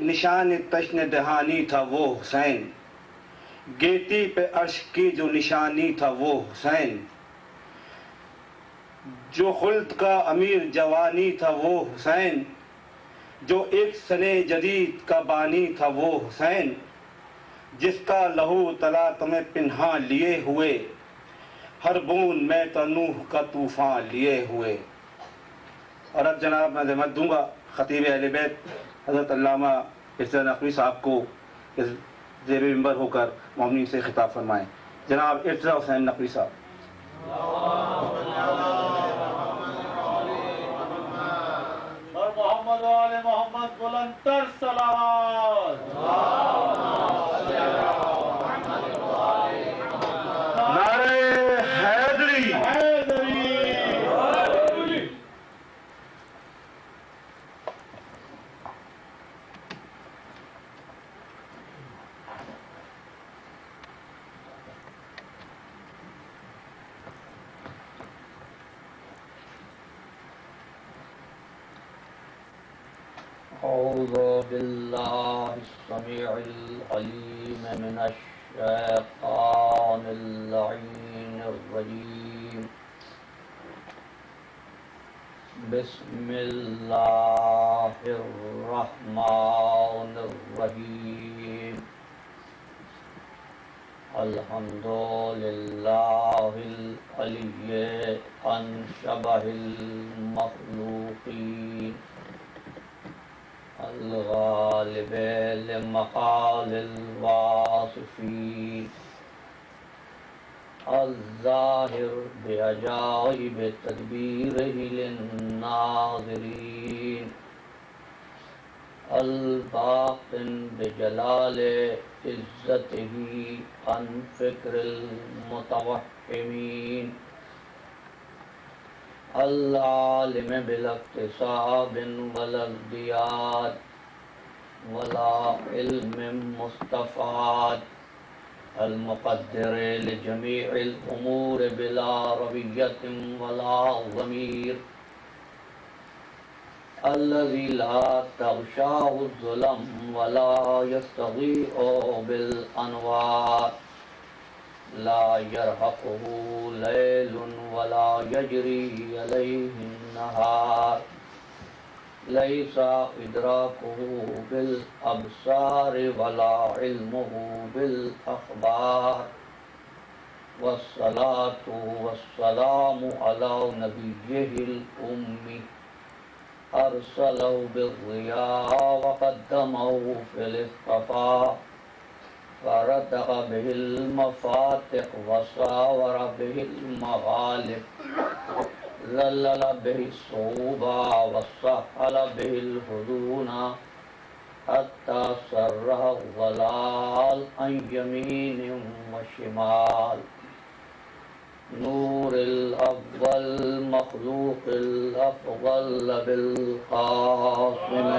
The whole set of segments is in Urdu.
نشان تشن دہانی تھا وہ حسین، گیتی پہ عرش کی جو نشانی تھا وہ حسین، جو خلد کا امیر جوانی تھا وہ حسین، جو ایک سنے جدید کا بانی تھا وہ حسین، جس کا لہو تلا تمہیں پنہا لیے ہوئے، ہر بون میں تنوح کا طوفان لیے ہوئے۔ اور اب جناب میں ذمت دوں گا خطیب اہل بیت حضرت علامہ ارشاد نقوی صاحب کو زیر منبر ہو کر مومنین سے خطاب فرمائیں۔ جناب ارشاد حسین نقوی صاحب۔ اور محمد و آل محمد بلند تر صلوات۔ نعرہ حیدری حیدری۔ أعوذ بالله السميع العليم من الشيطان اللعين الرجيم، بسم الله الرحمن الرحيم، الحمد لله العلي عن شبه المخلوقين، الغالب لمقال الواصفين، الظاهر بعجائب تدبيره للناظرين، الباطن بجلال عزته عن فكر المتوهمين، العالم بلا اكتساب ولا ازدياد ولا علم مستفاد، المقدر لجميع الأمور بلا روية ولا ضمير، الذي لا تغشاه الظلم ولا يستضيء بالأنوار، لا يرهقه ليل ولا يجري عليه النهار، ليس إدراكه بالأبصار ولا علمه بالأخبار، والصلاة والسلام على نبيه الأمي، أرسله بالضياء وقدمه في الاصطفاء، فرتق به المفاتح وساور به المغالب، ذلل به الصعوبى وسهل به الهدون، حتى سره الضلال عن يمين وشمال، نور الأول مخلوق الأفضل بالقاسم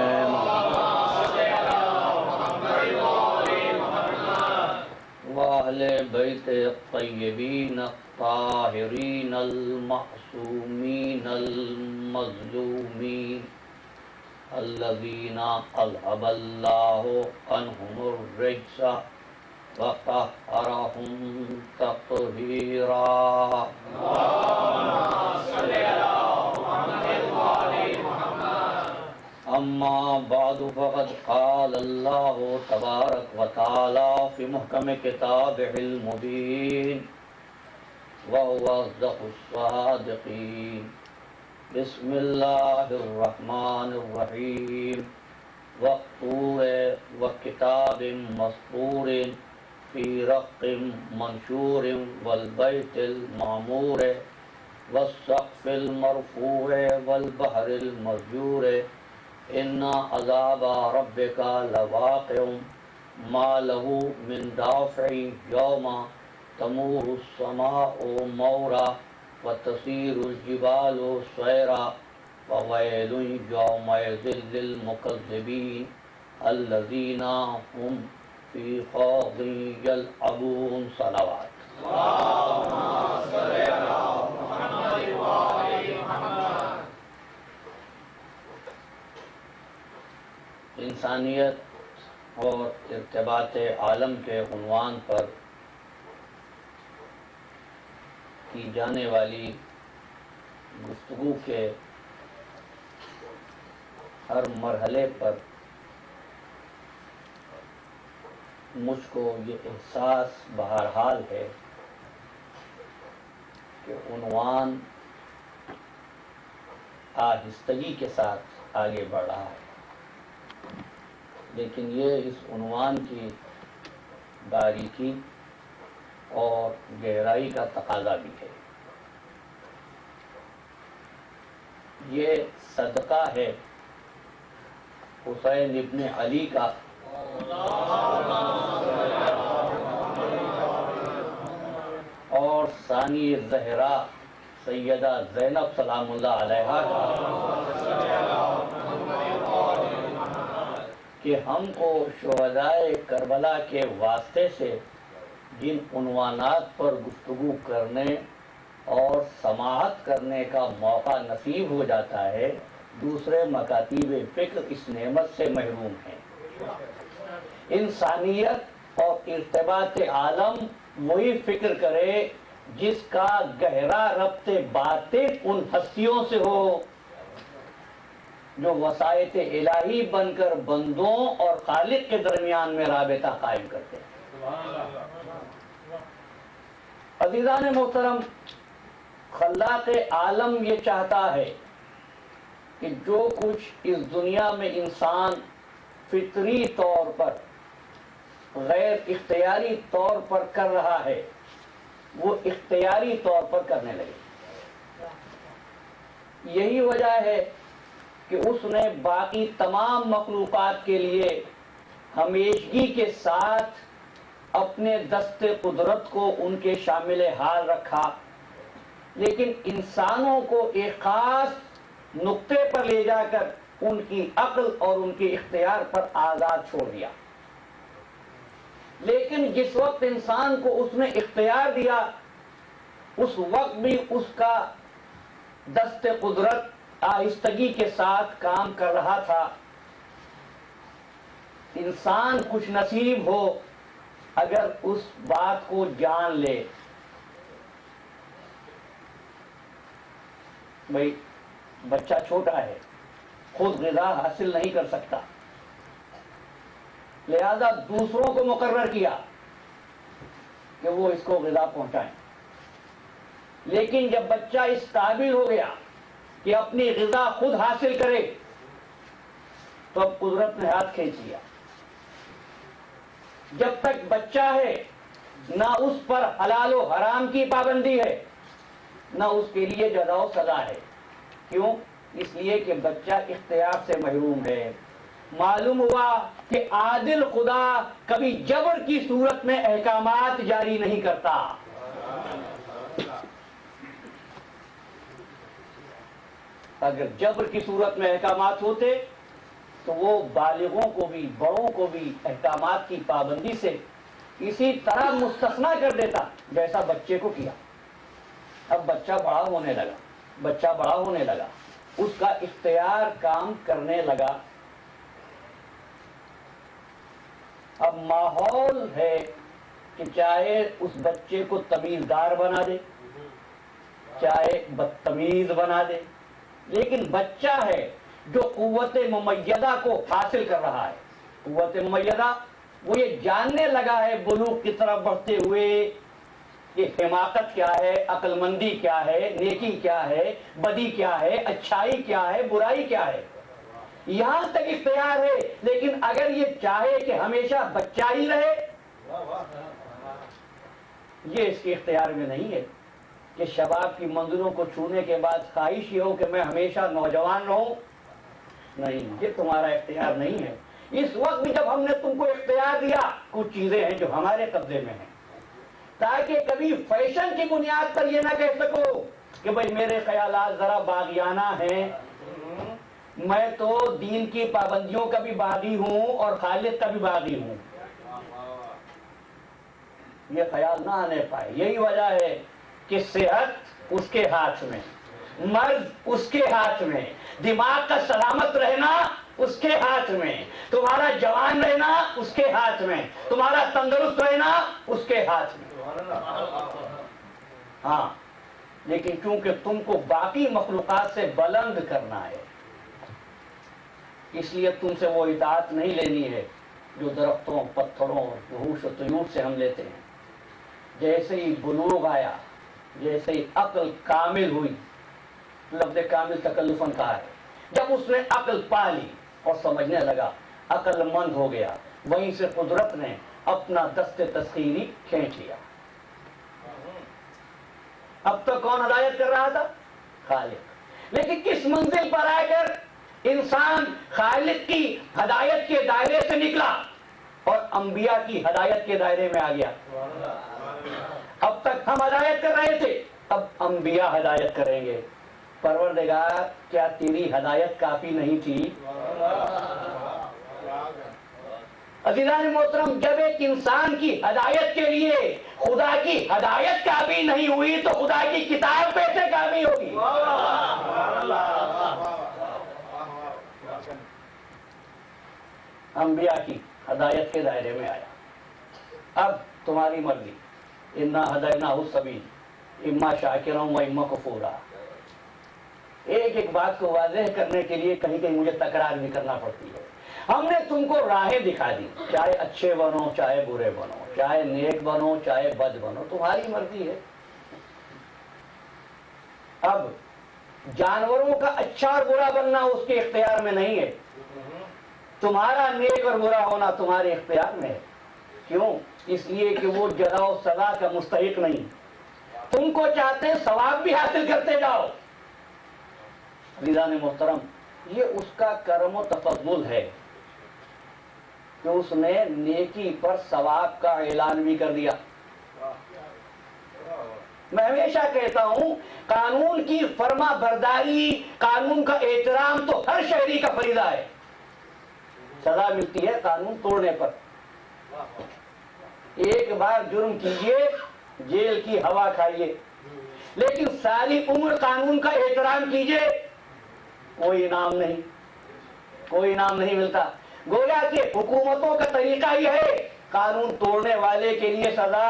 وأهل بيت الطيبين الطاهرين المعصومين المظلومين، الذين أذهب الله عنهم الرجس وطهرهم تطهيرا۔ أما بعد فقد قال الله تبارك وتعالى في محكم كتابه المبين، وهو أصدق الصادقين، بسم الله الرحمن الرحيم، والطور وكتاب مسطور في رق منشور، والبيت المعمور، والسقف المرفوع، والبحر المسجور، إن عذاب ربك لواقع ما له من دافع يوم تمور السماء مورا وتسير الجبال سيرا، وويل يومئذ للمكذبين الذين هم في خوض يلعبون۔ صلوات۔ انسانیت اور ارتباط عالم کے عنوان پر کی جانے والی گفتگو کے ہر مرحلے پر مجھ کو یہ احساس بہرحال ہے کہ عنوان آہستگی کے ساتھ آگے بڑھ رہا ہے، لیکن یہ اس عنوان کی باریکی اور گہرائی کا تقاضا بھی ہے۔ یہ صدقہ ہے حسین ابن علی کا اور ثانی زہرا سیدہ زینب سلام اللہ علیہا کہ ہم کو شہدائے کربلا کے واسطے سے جن عنوانات پر گفتگو کرنے اور سماعت کرنے کا موقع نصیب ہو جاتا ہے، دوسرے مکاتیب فکر اس نعمت سے محروم ہیں۔ انسانیت اور ارتباط عالم وہی فکر کرے جس کا گہرا ربط باطن ان ہستیوں سے ہو جو وسائط الہی بن کر بندوں اور خالق کے درمیان میں رابطہ قائم کرتے ہیں۔ عزیزان محترم، خلاق عالم یہ چاہتا ہے کہ جو کچھ اس دنیا میں انسان فطری طور پر غیر اختیاری طور پر کر رہا ہے وہ اختیاری طور پر کرنے لگے۔ یہی وجہ ہے کہ اس نے باقی تمام مخلوقات کے لیے ہمیشگی کے ساتھ اپنے دست قدرت کو ان کے شامل حال رکھا، لیکن انسانوں کو ایک خاص نقطے پر لے جا کر ان کی عقل اور ان کے اختیار پر آزاد چھوڑ دیا۔ لیکن جس وقت انسان کو اس نے اختیار دیا اس وقت بھی اس کا دست قدرت آہستگی کے ساتھ کام کر رہا تھا۔ انسان خوش نصیب ہو اگر اس بات کو جان لے۔ بھائی بچہ چھوٹا ہے، خود غذا حاصل نہیں کر سکتا، لہذا دوسروں کو مقرر کیا کہ وہ اس کو غذا پہنچائیں۔ لیکن جب بچہ اس قابل ہو گیا کہ اپنی غذا خود حاصل کرے تو اب قدرت نے ہاتھ کھینچ لیا۔ جب تک بچہ ہے نہ اس پر حلال و حرام کی پابندی ہے نہ اس کے لیے جزا و سزا ہے۔ کیوں؟ اس لیے کہ بچہ اختیار سے محروم ہے۔ معلوم ہوا کہ عادل خدا کبھی جبر کی صورت میں احکامات جاری نہیں کرتا۔ اگر جبر کی صورت میں احکامات ہوتے تو وہ بالغوں کو بھی بڑوں کو بھی احکامات کی پابندی سے اسی طرح مستثنا کر دیتا جیسا بچے کو کیا۔ اب بچہ بڑا ہونے لگا، اس کا اختیار کام کرنے لگا۔ اب ماحول ہے کہ چاہے اس بچے کو تمیزدار بنا دے چاہے بدتمیز بنا دے، لیکن بچہ ہے جو قوت ممیزہ کو حاصل کر رہا ہے۔ قوت ممیزہ وہ یہ جاننے لگا ہے بلوغ کی طرف بڑھتے ہوئے کہ حماقت کیا ہے، عقل مندی کیا ہے، نیکی کیا ہے، بدی کیا ہے، اچھائی کیا ہے، برائی کیا ہے۔ یہاں تک اختیار ہے، لیکن اگر یہ چاہے کہ ہمیشہ بچہ ہی رہے یہ اس کے اختیار میں نہیں ہے کہ شباب کی منزلوں کو چھونے کے بعد خواہش یہ ہو کہ میں ہمیشہ نوجوان رہوں۔ نہیں، یہ تمہارا اختیار نہیں ہے۔ اس وقت بھی جب ہم نے تم کو اختیار دیا کچھ چیزیں ہیں جو ہمارے قبضے میں ہیں، تاکہ کبھی فیشن کی بنیاد پر یہ نہ کہہ سکو کہ بھئی میرے خیالات ذرا باغیانہ ہیں، میں تو دین کی پابندیوں کا بھی باغی ہوں اور خالق کا بھی باغی ہوں۔ یہ خیال نہ آنے پائے۔ یہی وجہ ہے کہ صحت اس کے ہاتھ میں، مرض اس کے ہاتھ میں، دماغ کا سلامت رہنا اس کے ہاتھ میں، تمہارا جوان رہنا اس کے ہاتھ میں، تمہارا تندرست رہنا اس کے ہاتھ میں۔ ہاں، لیکن چونکہ تم کو باقی مخلوقات سے بلند کرنا ہے، اس لیے تم سے وہ اطاعت نہیں لینی ہے جو درختوں، پتھروں، وحوش و طیور سے ہم لیتے ہیں۔ جیسے ہی بلوغ آیا، جیسے ہی عقل کامل ہوئی، لفظ کامل تکلفاً کہا ہے، جب اس نے عقل پا لی اور سمجھنے لگا، عقل مند ہو گیا، وہیں سے قدرت نے اپنا دست تسخیری کھینچ لیا۔ اب تک کون ہدایت کر رہا تھا؟ خالق۔ لیکن کس منزل پر آ کر انسان خالق کی ہدایت کے دائرے سے نکلا اور انبیاء کی ہدایت کے دائرے میں آ گیا۔ اب تک ہم ہدایت کر رہے تھے، اب انبیاء ہدایت کریں گے۔ پروردگار، کیا تیری ہدایت کافی نہیں تھی؟ عزیزان محترم، جب ایک انسان کی ہدایت کے لیے خدا کی ہدایت کافی نہیں ہوئی تو خدا کی کتاب کیسے کافی ہوگی؟ انبیاء کی ہدایت کے دائرے میں آیا۔ اب تمہاری مرضی، انا ہدیناہ السبیل اما شاکرا و اما کفورا۔ ایک ایک بات کو واضح کرنے کے لیے کہیں کہیں مجھے تکرار بھی کرنا پڑتی ہے۔ ہم نے تم کو راہیں دکھا دی، چاہے اچھے بنو چاہے برے بنو، چاہے نیک بنو چاہے بد بنو، تمہاری مرضی ہے۔ اب جانوروں کا اچھا اور برا بننا اس کے اختیار میں نہیں ہے، تمہارا نیک اور برا ہونا تمہارے اختیار میں ہے۔ کیوں؟ اس لیے کہ وہ جزا و سزا کا مستحق نہیں، تم کو چاہتے ہیں ثواب بھی حاصل کرتے جاؤ۔ عزیزان محترم، یہ اس کا کرم و تفضل ہے کہ اس نے نیکی پر ثواب کا اعلان بھی کر دیا۔ میں ہمیشہ کہتا ہوں، قانون کی فرما برداری، قانون کا احترام تو ہر شہری کا فریضہ ہے۔ سزا ملتی ہے قانون توڑنے پر۔ ایک بار جرم کیجئے، جیل کی ہوا کھائیے، لیکن ساری عمر قانون کا احترام کیجئے، کوئی انعام نہیں، کوئی انعام نہیں ملتا۔ گویا کہ حکومتوں کا طریقہ یہ ہے، قانون توڑنے والے کے لیے سزا،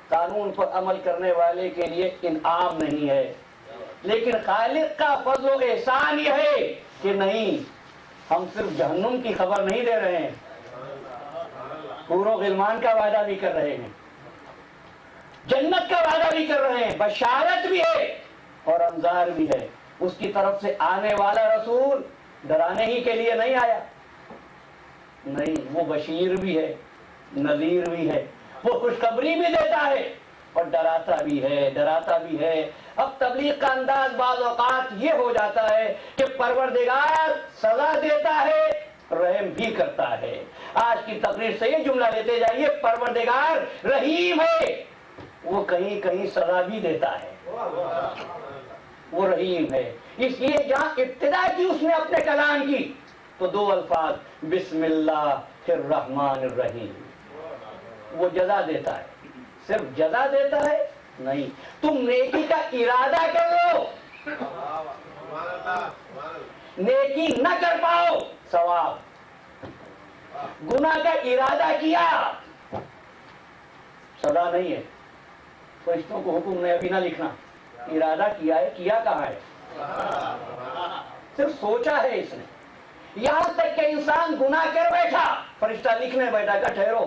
قانون پر عمل کرنے والے کے لیے انعام نہیں ہے۔ لیکن خالق کا فضل و احسان یہ ہے کہ نہیں، ہم صرف جہنم کی خبر نہیں دے رہے ہیں، حور و غلمان کا وعدہ بھی کر رہے ہیں، جنت کا وعدہ بھی کر رہے ہیں، بشارت بھی ہے اور انذار بھی ہے۔ اس کی طرف سے آنے والا رسول ڈرانے ہی کے لیے نہیں آیا، نہیں، وہ بشیر بھی ہے، نذیر بھی ہے، وہ خوشخبری بھی دیتا ہے اور ڈراتا بھی ہے، ڈراتا بھی ہے۔ اب تبلیغ کا انداز بعض اوقات یہ ہو جاتا ہے کہ پروردگار سزا دیتا ہے، رحم بھی کرتا ہے۔ آج کی تقریر سے یہ جملہ لیتے جائیے، پروردگار رحیم ہے، وہ کہیں کہیں سزا بھی دیتا ہے، وہ رحیم ہے۔ اس لیے جہاں ابتدا کی اس نے اپنے کلام کی تو دو الفاظ، بسم اللہ الرحمن الرحیم۔ وہ جزا دیتا ہے، صرف جزا دیتا ہے نہیں، تم نیکی کا ارادہ کر لو، نیکی نہ کر پاؤ ثواب، گناہ کا ارادہ کیا سزا نہیں ہے۔ فرشتوں کو حکم نہیں ابھی نہ لکھنا، ارادہ کیا ہے، کیا کہاں ہے؟ صرف سوچا ہے اس نے۔ یہاں تک کہ انسان گناہ کر بیٹھا، فرشتہ لکھنے بیٹھا کہ ٹھہرو،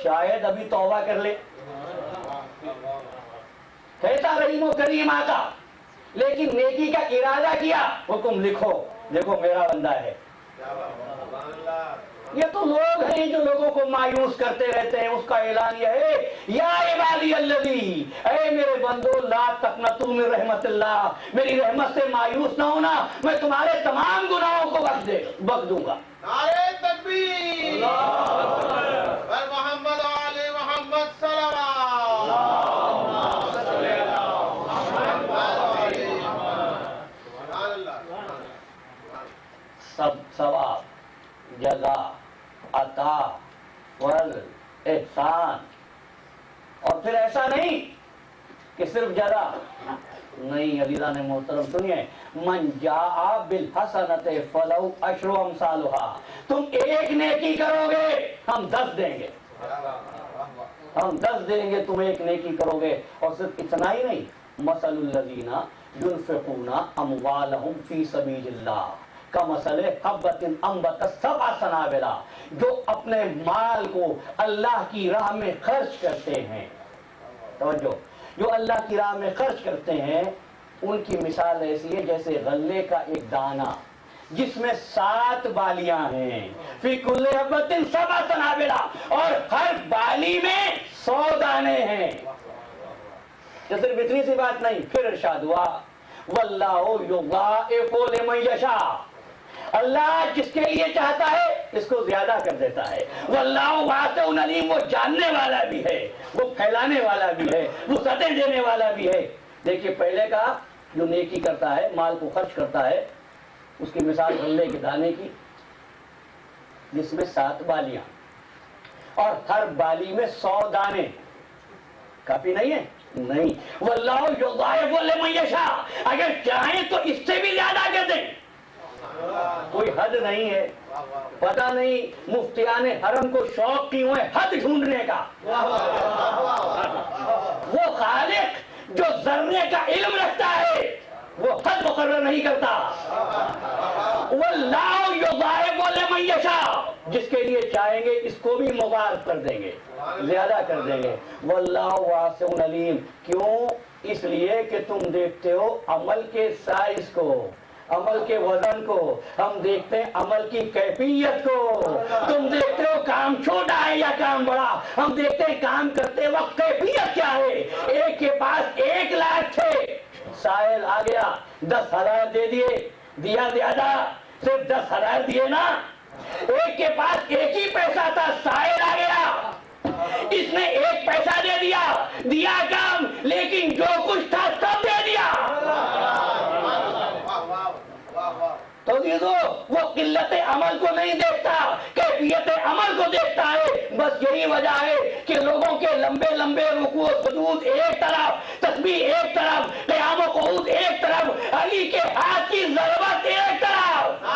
شاید ابھی توبہ کر لے۔ کیسا رحیم و کریم آقا، لیکن نیکی کا ارادہ کیا، حکم لکھو، دیکھو میرا بندہ ہے۔ یہ تو لوگ ہیں جو لوگوں کو مایوس کرتے رہتے ہیں، اس کا اعلان یہ ہے، یا عبادی الذی، اے میرے بندو، لا تقنطوا من رحمت اللہ، میری رحمت سے مایوس نہ ہونا، میں تمہارے تمام گناہوں کو بخش دوں گا۔ نعرہ تکبیر، بر محمد و آل محمد صلوات، سب ثواب، جزا، عطا، فضل، احسان، اور پھر ایسا نہیں کہ صرف جزا نہیں۔ عزیزان محترم سنیے، من جاء بالحسنۃ فلہ عشر امثالھا، تم ایک نیکی کرو گے ہم 10 دیں گے، ہم 10 دیں گے، تم ایک نیکی کرو گے۔ اور صرف اتنا ہی نہیں، مثل الذین ينفقون اموالهم فی سبیل اللہ کمثل حبۃ انبتت سبع سنابل، جو اپنے مال کو اللہ کی راہ میں خرچ کرتے ہیں، توجہ، جو اللہ کی راہ میں خرچ کرتے ہیں، ان کی مثال ایسی ہے جیسے غلے کا ایک دانہ جس میں 7 بالیاں ہیں، فی کل حبۃ سبع سنابل، اور ہر بالی میں 100 دانے ہیں۔ یہ صرف اتنی سی بات نہیں، پھر ارشاد ہوا واللہ یضاعف لمن یشاء، اللہ جس کے لیے چاہتا ہے اس کو زیادہ کر دیتا ہے۔ واللہ واسع علیم، وہ جاننے والا بھی ہے، وہ پھیلانے والا بھی ہے، وہ سطح دینے والا بھی ہے۔ دیکھیے پہلے کا جو نیکی کرتا ہے، مال کو خرچ کرتا ہے، اس کی مثال غلے کے دانے کی جس میں 7 بالیاں اور ہر بالی میں 100 دانے، کافی نہیں ہے؟ نہیں، واللہ یضاعف لمن یشاء، اگر چاہیں تو اس سے بھی زیادہ کر دیں، کوئی حد نہیں ہے۔ پتہ نہیں مفتیان حرم کو شوق کیوں ہے حد ڈھونڈنے کا۔ وہ خالق جو ذرے کا علم رکھتا ہے وہ حد مقرر نہیں کرتا۔ واللہ یضاعف لمن یشاء، جس کے لیے چاہیں گے اس کو بھی مبارک کر دیں گے، زیادہ کر دیں گے۔ واللہ واسع علیم، کیوں؟ اس لیے کہ تم دیکھتے ہو عمل کے سائز کو، عمل کے وزن کو، ہم دیکھتے ہیں عمل کی کیفیت کو۔ تم دیکھتے ہو کام چھوٹا ہے یا کام بڑا، ہم دیکھتے ہیں کام کرتے وقت کیفیت کیا ہے۔ ایک کے پاس 1 لاکھ تھے، سائل آ گیا 10,000 دے دیے، دیا زیادہ، صرف 10,000 دیے نا۔ ایک کے پاس 1 ہی پیسہ تھا، سائل آ گیا، اس نے 1 پیسہ دے دیا، دیا کام، لیکن جو کچھ تھا سب دے دیا۔ تو وہ قلت عمل کو نہیں دیکھتا، کیفیت عمل کو دیکھتا ہے۔ بس یہی وجہ ہے کہ لوگوں کے لمبے لمبے رکوع و سجود ایک طرف، تسبیح ایک طرف، قیام و قعود ایک طرف، علی کے ہاتھ کی ضربت ایک طرف۔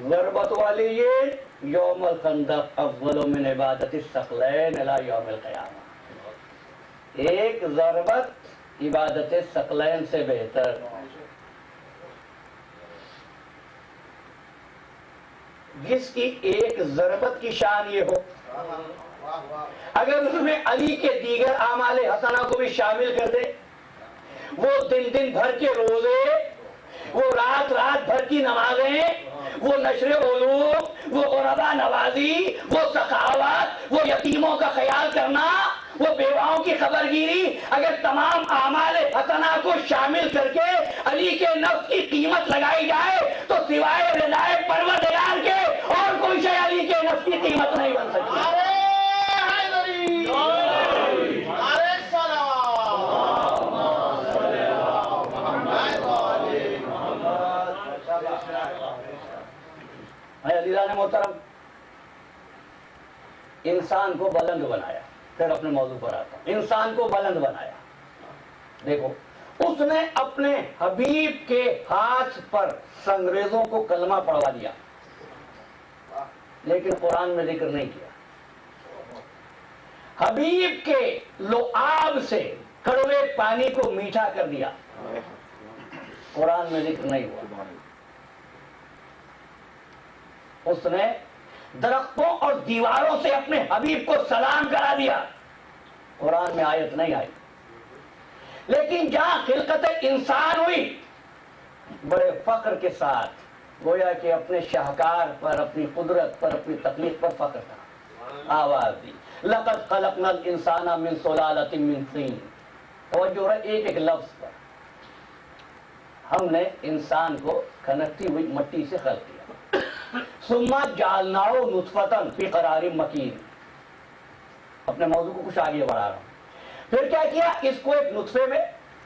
ضربت والی یہ یوم الخندق افضل من عبادت الثقلین الی یوم القیامہ، ایک ضربت عبادت ثقلین سے بہتر۔ جس کی ایک ضربت کی شان یہ ہو، اگر اس میں علی کے دیگر اعمال حسنہ کو بھی شامل کر دے، وہ دن بھر کے روزے، وہ رات بھر کی نمازیں، وہ نشر علوم، وہ غربا نوازی، وہ سخاوت، وہ یتیموں کا خیال کرنا، وہ بیواؤں کی خبر گیری، اگر تمام اعمال حسنہ کو شامل کر کے علی کے نفس کی قیمت لگائی جائے تو سوائے رضائے پروردگار کے اور کوئی شے علی کے نفس کی قیمت نہیں بن سکتی۔ عزیزان محترم، انسان کو بلند بنایا، پھر اپنے موضوع پر آتا ہوں۔ انسان کو بلند بنایا، دیکھو اس نے اپنے حبیب کے ہاتھ پر سنگریزوں کو کلمہ پڑھوا دیا، لیکن قرآن میں ذکر نہیں کیا۔ حبیب کے لعاب سے کڑوے پانی کو میٹھا کر دیا، قرآن میں ذکر نہیں ہوا۔ اس نے درختوں اور دیواروں سے اپنے حبیب کو سلام کرا دیا، قرآن میں آیت نہیں آئی۔ لیکن جہاں خلقت انسان ہوئی، بڑے فخر کے ساتھ گویا کہ اپنے شاہکار پر، اپنی قدرت پر، اپنی تخلیق پر فخر تھا، آواز دی لقد خلقنا الانسان من سلالۃ من طین۔ توجہ ہے ایک ایک لفظ پر۔ ہم نے انسان کو کھنکتی ہوئی مٹی سے خلق کیا، ثم جعلناہ نطفۃ فی قرار مکین۔ اپنے موضوع کو کچھ آگے بڑھا رہا ہوں۔ پھر کیا کیا؟ اس کو ایک نطفے میں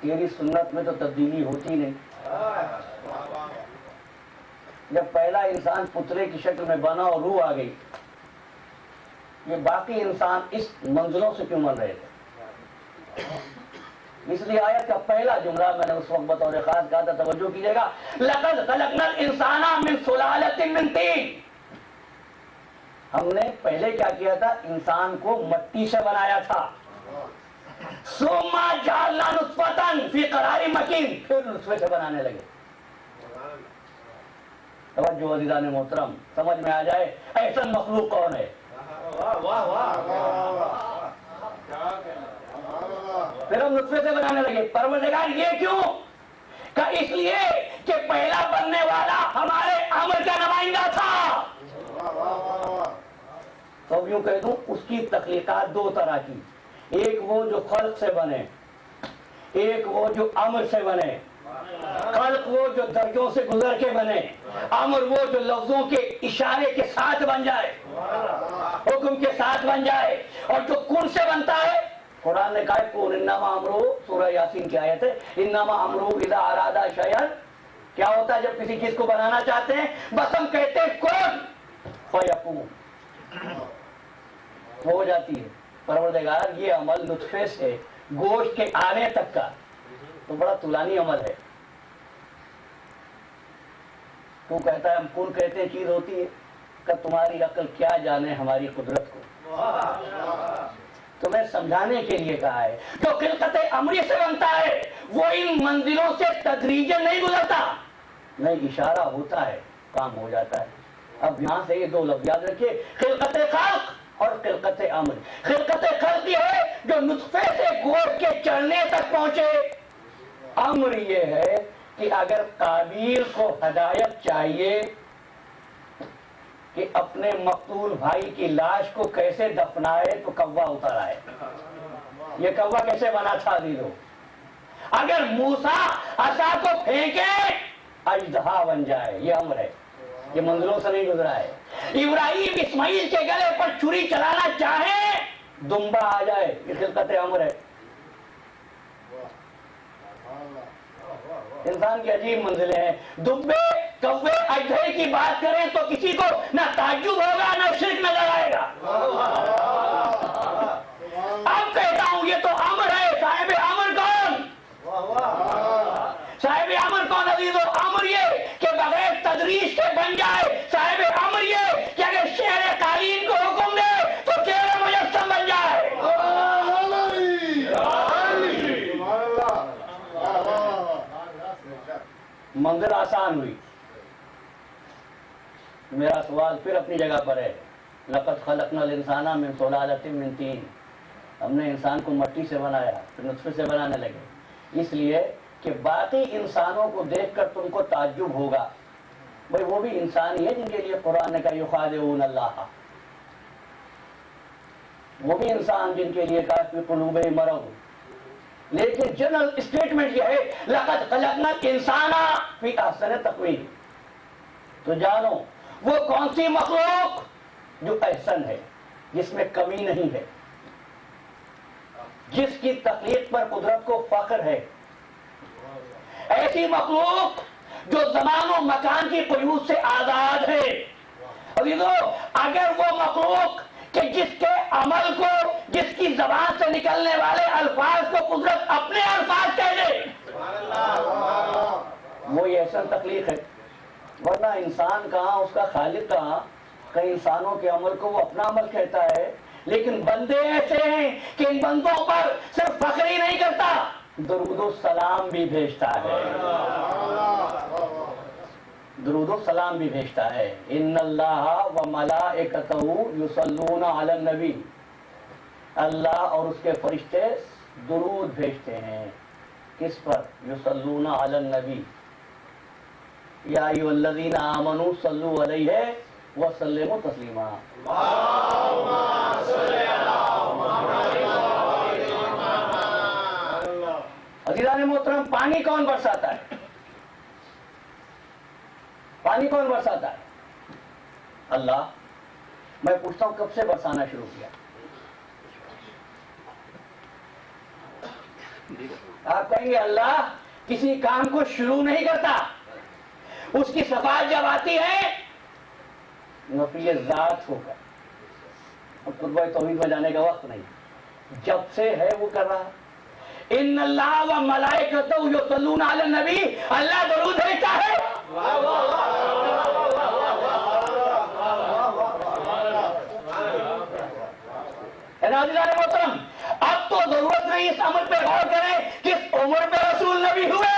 تیری سنت میں تو تبدیلی ہوتی نہیں. جب پہلا انسان پتلے کی شکل میں بنا اور روح آ گئی, یہ باقی انسان اس منزلوں سے کیوں مر رہے تھے؟ اس لیے آیت کا پہلا جملہ میں نے اس وقت بطور خاص کہا تھا, توجہ کیجیے گا, لَقَدْ خَلَقْنَا الْإِنسَانَ مِنْ سُلَالَةٍ مِنْ طِينٍ. ہم نے پہلے کیا کیا تھا؟ انسان کو مٹی سے بنایا تھا. ثُمَّ جَعَلْنَا نُطْفَةً فِي قَرَارٍ مَكِينٍ. پھر نطفے سے بنانے لگے. توجہ عزیزان محترم, سمجھ میں آ جائے احسن مخلوق کون ہے. پھر ہم نطفے سے بنانے لگے. پروردگار یہ کیوں؟ کہ اس لیے کہ پہلا بننے والا ہمارے عمل کا نمائندہ تھا. تو یوں کہہ دوں, اس کی تخلیقات دو طرح کی, ایک وہ جو خلق سے بنے, ایک وہ جو امر سے بنے. خلق وہ جو درجوں سے گزر کے بنے, امر وہ جو لفظوں کے اشارے کے ساتھ بن جائے, حکم کے ساتھ بن جائے. اور جو کن سے بنتا ہے, قرآن نے کہا کون انما امرو, سورہ یاسین کی آیت ہے, انما امرو اذا اراد شیئا. کیا ہوتا ہے جب کسی چیز کو بنانا چاہتے ہیں؟ بس ہم کہتے ہیں کن فیکون, ہو جاتی ہے. پروردگار یہ عمل نطفے سے گوشت کے آنے تک کا تو بڑا طولانی عمل ہے. تو کہتا ہے ہم کن کہتے ہیں چیز ہوتی ہے, کہ تمہاری عقل کیا جانے ہماری قدرت کو. تمہیں سمجھانے کے لیے کہا ہے. جو خلقت امری سے بنتا ہے وہ ان منزلوں سے تدریجاً نہیں گزرتا, نہیں اشارہ ہوتا ہے کام ہو جاتا ہے. اب یہاں سے یہ دو لفظ یاد رکھیے, خلقت خلق اور خلقت امر. خلقت خلق یہ ہے جو نطفے سے گوشت کے چڑھنے تک پہنچے. امر یہ ہے کہ اگر قابیل کو ہدایت چاہیے کہ اپنے مقتول بھائی کی لاش کو کیسے دفنائے, تو کوا اتر آئے. یہ کوا کیسے بنا تھا عزیزو؟ اگر موسیٰ عصا کو پھینکے اژدہا بن جائے, یہ امر ہے, یہ منزلوں سے نہیں گزرا ہے. ابراہیم اسماعیل کے گلے پر چھری چلانا چاہے دمبا آ جائے, یہ خلقت امر ہے. انسان کی عجیب منزلیں ہیں. دبے کوے اژدہے کی بات کریں تو کسی کو نہ تعجب ہوگا نہ شرک نظر آئے گا. اب کہتا ہوں یہ تو امر ہے. صاحب امر کون؟ صاحب امر کون عزیزو؟ امر یہ کہ بغیر تدریج کے بن جائے. صاحب امر یہ کہ اگر شہر قالین کو حکم دے تو چہرے مجسم بن جائے. منزل آسان ہوئی. میرا سوال پھر اپنی جگہ پر ہے. لقد خلقنا الانسان من سلالۃ من طین. ہم نے انسان کو مٹی سے بنایا, پھر نطفے سے بنانے لگے. اس لیے کہ باقی انسانوں کو دیکھ کر تم کو تعجب ہوگا, بھئی وہ بھی انسان ہی ہے جن کے لیے قرآن نے کہا یخادعون اللہ. وہ بھی انسان جن کے لیے کہا فی قلوبہم مرض. لیکن جنرل اسٹیٹمنٹ یہ ہے لقد خلقنا الانسان فی احسن تقویم. تو جانو وہ کون سی مخلوق جو احسن ہے, جس میں کمی نہیں ہے, جس کی تخلیق پر قدرت کو فخر ہے. ایسی مخلوق جو زمان و مکان کی قیود سے آزاد ہے. عزیزو, اگر وہ مخلوق کہ جس کے عمل کو, جس کی زبان سے نکلنے والے الفاظ کو قدرت اپنے الفاظ کہہ دے, وہ یہ احسن تخلیق ہے. ورنہ انسان کہاں, اس کا خالق کہاں؟ کئی انسانوں کے عمل کو وہ اپنا عمل کہتا ہے, لیکن بندے ایسے ہیں کہ ان بندوں پر صرف فخر ہی نہیں کرتا, درود و سلام بھی بھیجتا ہے. درود و سلام بھی بھیجتا ہے. ان اللہ و ملائکتہ یصلون علی النبی. اللہ اور اس کے فرشتے درود بھیجتے ہیں. کس پر؟ یصلون علی النبی. یا ایھا الذین آمنوا صلوا علیہ وسلموا تسلیما. اللهم صل علی محمد. عزیزان محترم, پانی کون برساتا ہے؟ پانی کون برساتا ہے؟ اللہ. میں پوچھتا ہوں کب سے برسانا شروع کیا؟ آپ کہیں گے اللہ کسی کام کو شروع نہیں کرتا، اس کی صفات جب آتی ہے نفی ذات ہو کر، اب خطبہ توحید میں جانے کا وقت نہیں، جب سے ہے وہ کر رہا۔ ان اللہ و ملائکتہ یصلون علی النبی، اللہ درود بھیجتا ہے۔ ناظرین محترم، اب تو ضرورت نہیں اس عمل پہ غور کریں کس عمر پہ رسول نبی ہوئے۔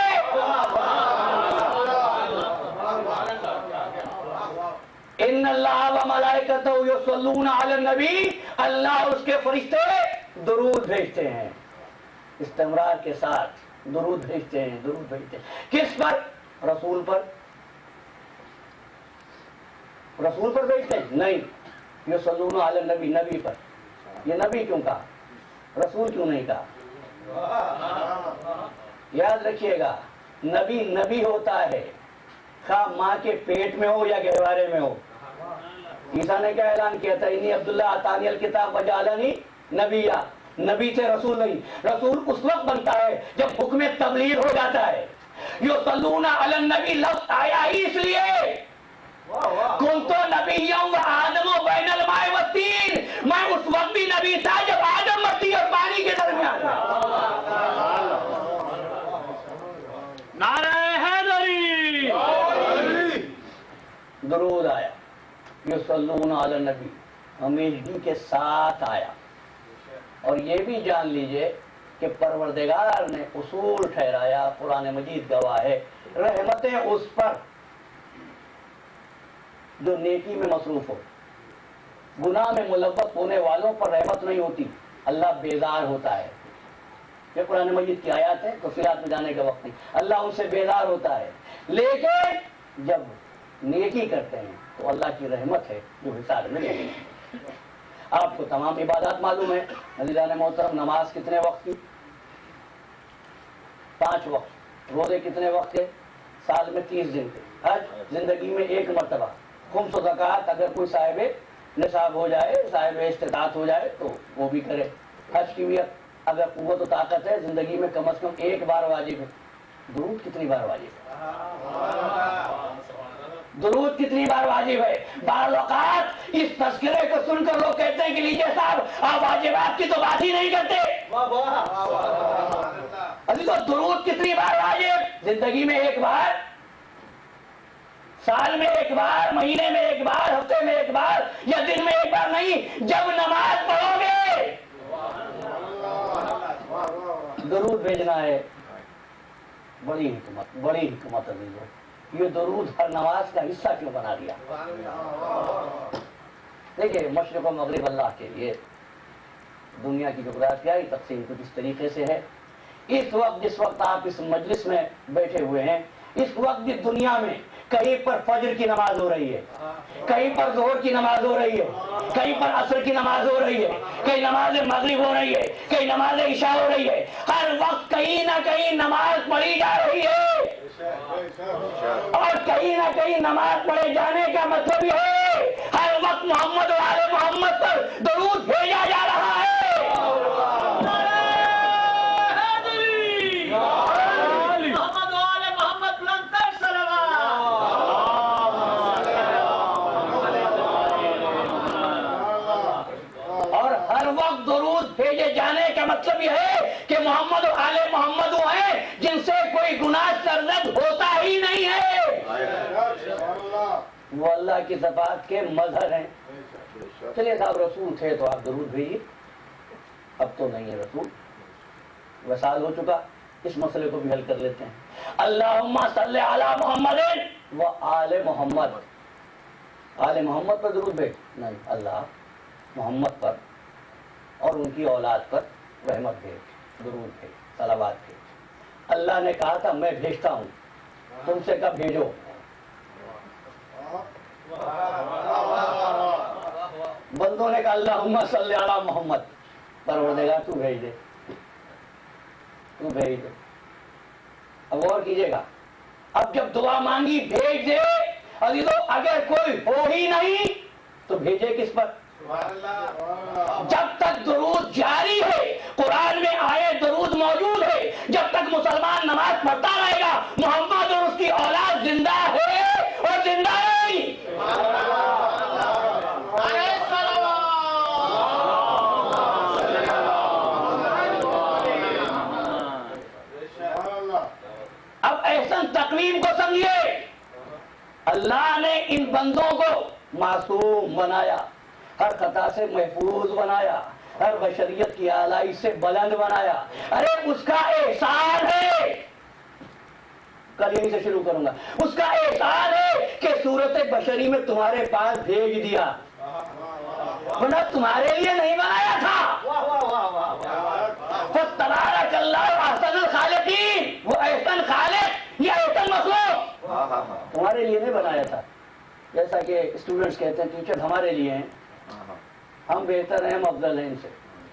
ان اللہ و ملائکتہ یصلون علی النبی، اللہ اور اس کے فرشتے درود بھیجتے ہیں، استمرار کے ساتھ درود بھیجتے ہیں، درود بھیجتے ہیں۔ کس پر؟ رسول پر۔ رسول پر بھیجتے ہیں؟ نہیں، یصلون علی النبی، نبی پر۔ یہ نبی کیوں کہا، رسول کیوں نہیں کہا؟ یاد رکھیے گا، نبی نبی ہوتا ہے خواہ ماں کے پیٹ میں ہو یا گہوارے میں ہو۔ عیسیٰ نے کیا اعلان کیا تھا؟ انی عبداللہ آتانی الکتاب وجعلنی نبیا، نبی تھے، رسول نہیں۔ رسول اس وقت بنتا ہے جب حکم تبلیغ ہو جاتا ہے۔ یصلون علی النبی لفظ آیا ہی اس لیے کنت نبیا وآدم بین الماء والطین، میں اس وقت بھی نبی تھا جب آدم مٹی اور پانی کے درمیان تھا۔ نعرہ حیدری، درود آیا، یصلون علی النبی ہمیشگی کے ساتھ آیا۔ اور یہ بھی جان لیجئے کہ پروردگار نے اصول ٹھہرایا، قرآن مجید گواہ ہے، رحمتیں اس پر جو نیکی میں مصروف ہو، گناہ میں ملوث ہونے والوں پر رحمت نہیں ہوتی، اللہ بیزار ہوتا ہے۔ یہ قرآن مجید کی آیات ہے، تفصیلات میں جانے کا وقت نہیں، اللہ ان سے بیزار ہوتا ہے۔ لیکن جب نیکی کرتے ہیں تو اللہ کی رحمت ہے جو حساب میں نہیں ہے۔ آپ کو تمام عبادات معلوم ہے، عزیزان محترم، نماز کتنے وقت کی؟ 5 وقت۔ روزے کتنے وقت کے؟ سال میں 30 دن کے۔ حج زندگی میں 1 مرتبہ۔ خمس و زکوٰۃ اگر کوئی صاحب نصاب ہو جائے، صاحب استطاعت ہو جائے تو وہ بھی کرے۔ حج کی بھی اگر قوت و طاقت ہے زندگی میں کم از کم 1 بار واجب ہے۔ درود کتنی بار واجب ہے؟ درود کتنی بار واجب ہے؟ بعض اوقات اس تذکرے کو سن کر لوگ کہتے ہیں کہ لیجیے صاحب آپ واجبات کی تو بات ہی نہیں کرتے۔ عزیزو، درود کتنی بار واجب؟ زندگی میں 1 بار، سال میں 1 بار، مہینے میں 1 بار، ہفتے میں 1 بار یا دن میں 1 بار نہیں، جب نماز پڑھو گے درود بھیجنا ہے۔ بڑی حکمت، بڑی حکمت عزیزو، یہ درود ہر نماز کا حصہ کیوں بنا دیا؟ دیکھیے، مشرق و مغرب اللہ کے لیے دنیا کی جغرافیائی تقسیم کچھ اس طریقے سے ہے۔ اس وقت جس وقت آپ اس مجلس میں بیٹھے ہوئے ہیں، اس وقت بھی دنیا میں کہیں پر فجر کی نماز ہو رہی ہے، کہیں پر ظہر کی نماز ہو رہی ہے، کہیں پر عصر کی نماز ہو رہی ہے، کہیں نماز مغرب ہو رہی ہے، کہیں نماز عشاء ہو رہی ہے۔ ہر وقت کہیں نہ کہیں نماز پڑھی جا رہی ہے، اور کہیں نہ کہیں نماز پڑھے جانے کا مطلب یہ ہے ہر وقت محمد و آل محمد پر درود بھیجا جا رہا ہے۔ درود بھیجے جانے کا مطلب یہ ہے کہ محمد و آل محمد وہ ہیں جن سے کوئی گناہ سرزد ہوتا ہی نہیں ہے، وہ اللہ کی صفات کے مظہر ہیں۔ چلیے صاحب، رسول تھے تو آپ درود بھیجیے، اب تو نہیں ہے رسول، وصال ہو چکا، اس مسئلے کو بھی حل کر لیتے ہیں۔ اللہم صلی علی محمد و آل محمد، آل محمد پر درود بھیج نہیں، اللہ محمد پر اور ان کی اولاد پر رحمت بھیج، درود بھیج، صلوات بھیج۔ اللہ نے کہا تھا میں بھیجتا ہوں، تم سے کب بھیجو؟ بندوں نے کہا اللہم صلی علی محمد، پروردگار تو بھیج دے، تو بھیج دے۔ اب غور کیجیے گا، اب جب دعا مانگی بھیج دے، عزیزو اگر کوئی ہو ہی نہیں تو بھیجے کس پر؟ جب تک درود جاری ہے، قرآن میں آئے درود موجود ہے، جب تک مسلمان نماز پڑھتا رہے گا، محمد اور اس کی اولاد زندہ ہے اور زندہ رہے گی۔ اب احسن تقویم کو سمجھیے، اللہ نے ان بندوں کو معصوم بنایا، ہر خطا سے محفوظ بنایا، ہر بشریت کی اعلائی سے بلند بنایا۔ ارے اس کا احسان ہے، کل یہیں سے شروع کروں گا، اس کا احسان ہے کہ صورت بشری میں تمہارے پاس بھیج دیا، ورنہ تمہارے لیے نہیں بنایا تھا۔ فَتَبَارَكَ اللَّهُ أَحْسَنُ الْخَالِقِينَ، وہ احسن خالق یا احسن مخلوق تمہارے لیے نہیں بنایا تھا۔ جیسا کہ اسٹوڈنٹس کہتے ہیں ٹیچر ہمارے لیے ہیں، ہم بہتر ہیں، ہم افضل ہیں ان سے،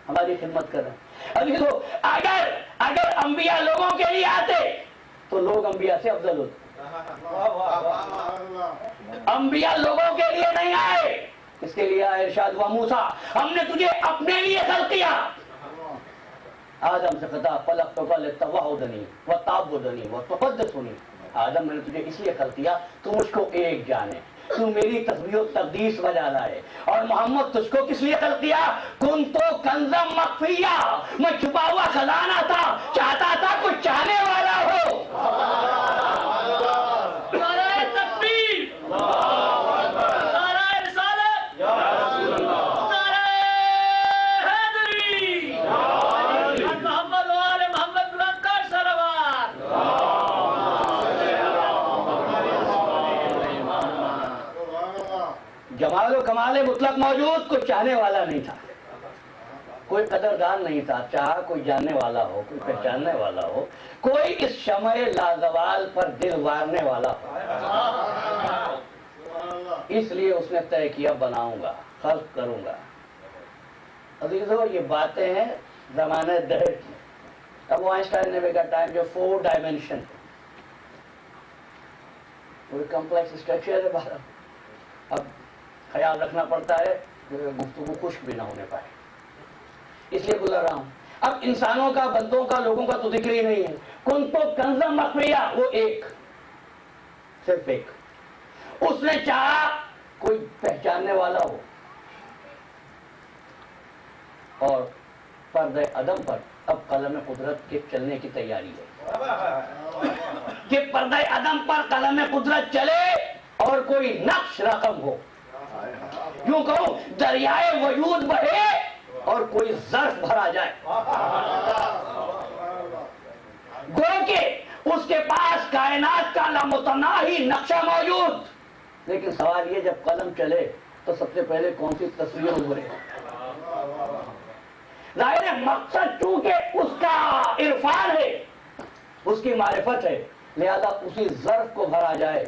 ہماری خدمت کر رہے ہیں۔ ابھی تو اگر انبیاء لوگوں کے لیے آتے تو لوگ انبیاء سے افضل ہوتے۔ انبیاء لوگوں کے لیے نہیں آئے، اس کے لیے آئے ارشاد ہوا موسیٰ ہم نے تجھے اپنے لیے خلق کیا۔ آدم سے خطاب خلقتک لتعبدنی وتعبدنی وتقدسنی، آدم میں نے تجھے اس لیے خلق کیا تو مجھ کو ایک جانے، تو میری تسبیح و تقدیس بجا لائے۔ اور محمد تجھ کو کس لیے خلق کیا؟ کن تو کنزم مخفیہ، میں چھپا ہوا خزانہ تھا، چاہتا تھا کچھ چاہنے والا ہو۔ نعرہ تکبیر، نعرہ رسالت، نعرہ حیدری، محمد و آل محمد بلند کر صلوات۔ جمال و کمال مطلق موجود، کوئی چاہنے والا نہیں تھا، کوئی قدردان نہیں تھا، چاہا کوئی جاننے والا ہو، کوئی پہچاننے والا ہو، کوئی اس شمع لازوال پر دل وارنے والا ہو۔ اس لیے اس نے طے کیا بناؤں گا، خلق کروں گا۔ عزیزو یہ باتیں ہیں زمانہ دہر کی۔ اب وہ آئنسٹائن نے بھی کہا ٹائم جو 4 ڈائمینشن، کوئی کمپلیکس اسٹرکچر ہے باہر، اب خیال رکھنا پڑتا ہے کہ گفتگو خشک بھی نہ ہونے پائے، اس لیے گزر رہا ہوں۔ اب انسانوں کا، بندوں کا، لوگوں کا تو ذکر ہی نہیں ہے۔ کن تو کنزم مخفیہ، وہ ایک، صرف ایک۔ اس نے چاہا کوئی پہچاننے والا ہو، اور پردہ عدم پر اب قلم قدرت کے چلنے کی تیاری ہے کہ پردہ عدم پر قلم قدرت چلے اور کوئی نقش رقم ہو، یوں کہوں دریائے وجود بہے اور کوئی ظرف بھرا جائے، گو کہ اس کے پاس کائنات کا لامتناہی نقشہ موجود، لیکن سوال یہ جب قلم چلے تو سب سے پہلے کون سی تصویر ابھرے؟ ظاہر ہے مقصد چونکہ اس کا عرفان ہے، اس کی معرفت ہے، لہذا اسی ظرف کو بھرا جائے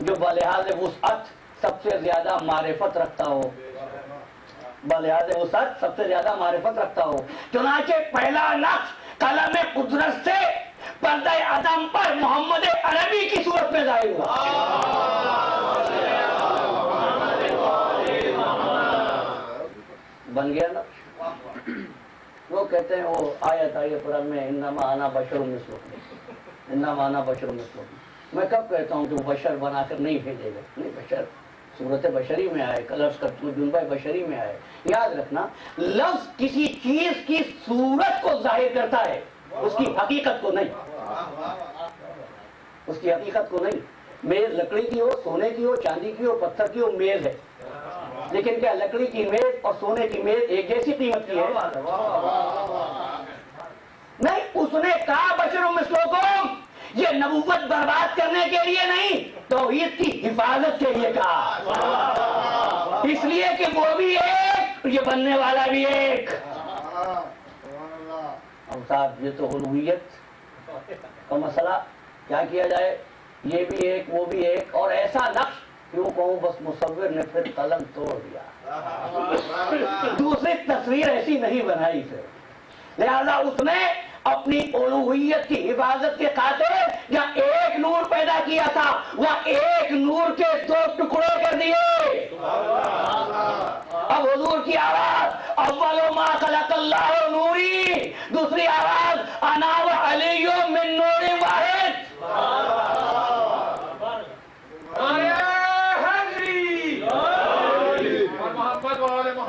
جو بلحاظ وسعت سب سے زیادہ معرفت رکھتا ہو، بلحاظ وسعت سب سے زیادہ معرفت رکھتا ہو۔ چنانچہ پہلا نقش قلم قدرت سے پردہ عدم پر محمد عربی کی صورت میں ظاہر ہوا۔ بن گیا نقش۔ وہ کہتے ہیں وہ آیت آئی قرآن میں انما انا بشر مثلکم، انما انا بشر مثلکم۔ میں کب کہتا ہوں کہ بشر بنا کر نہیں بھیجے گئے، نہیں، بشر صورت بشری میں آئے، لفظ کا جنبہ بشری میں آئے۔ یاد رکھنا لفظ کسی چیز کی صورت کو ظاہر کرتا ہے، اس کی حقیقت کو نہیں، اس کی حقیقت کو نہیں۔ میز لکڑی کی ہو، سونے کی ہو، چاندی کی ہو، پتھر کی ہو، میز ہے، لیکن کیا لکڑی کی میز اور سونے کی میز ایک جیسی قیمت کی ہے؟ نہیں، اس نے کہا بشر مثلکم، یہ نبوت برباد کرنے کے لیے نہیں، توحید کی حفاظت کے لیے کہا، اس لیے کہ وہ بھی ایک، یہ بننے والا بھی ایک۔ اب صاحب یہ تو الوہیت کا مسئلہ، کیا کیا جائے؟ یہ بھی ایک، وہ بھی ایک، اور ایسا نقش کیوں کہوں، بس مصور نے پھر قلم توڑ دیا، دوسری تصویر ایسی نہیں بنائی پھر، لہذا اس نے اپنی الوہیت کی حفاظت کے خاطر جہاں ایک نور پیدا کیا تھا وہ ایک نور کے 2 ٹکڑے کر دیے۔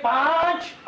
5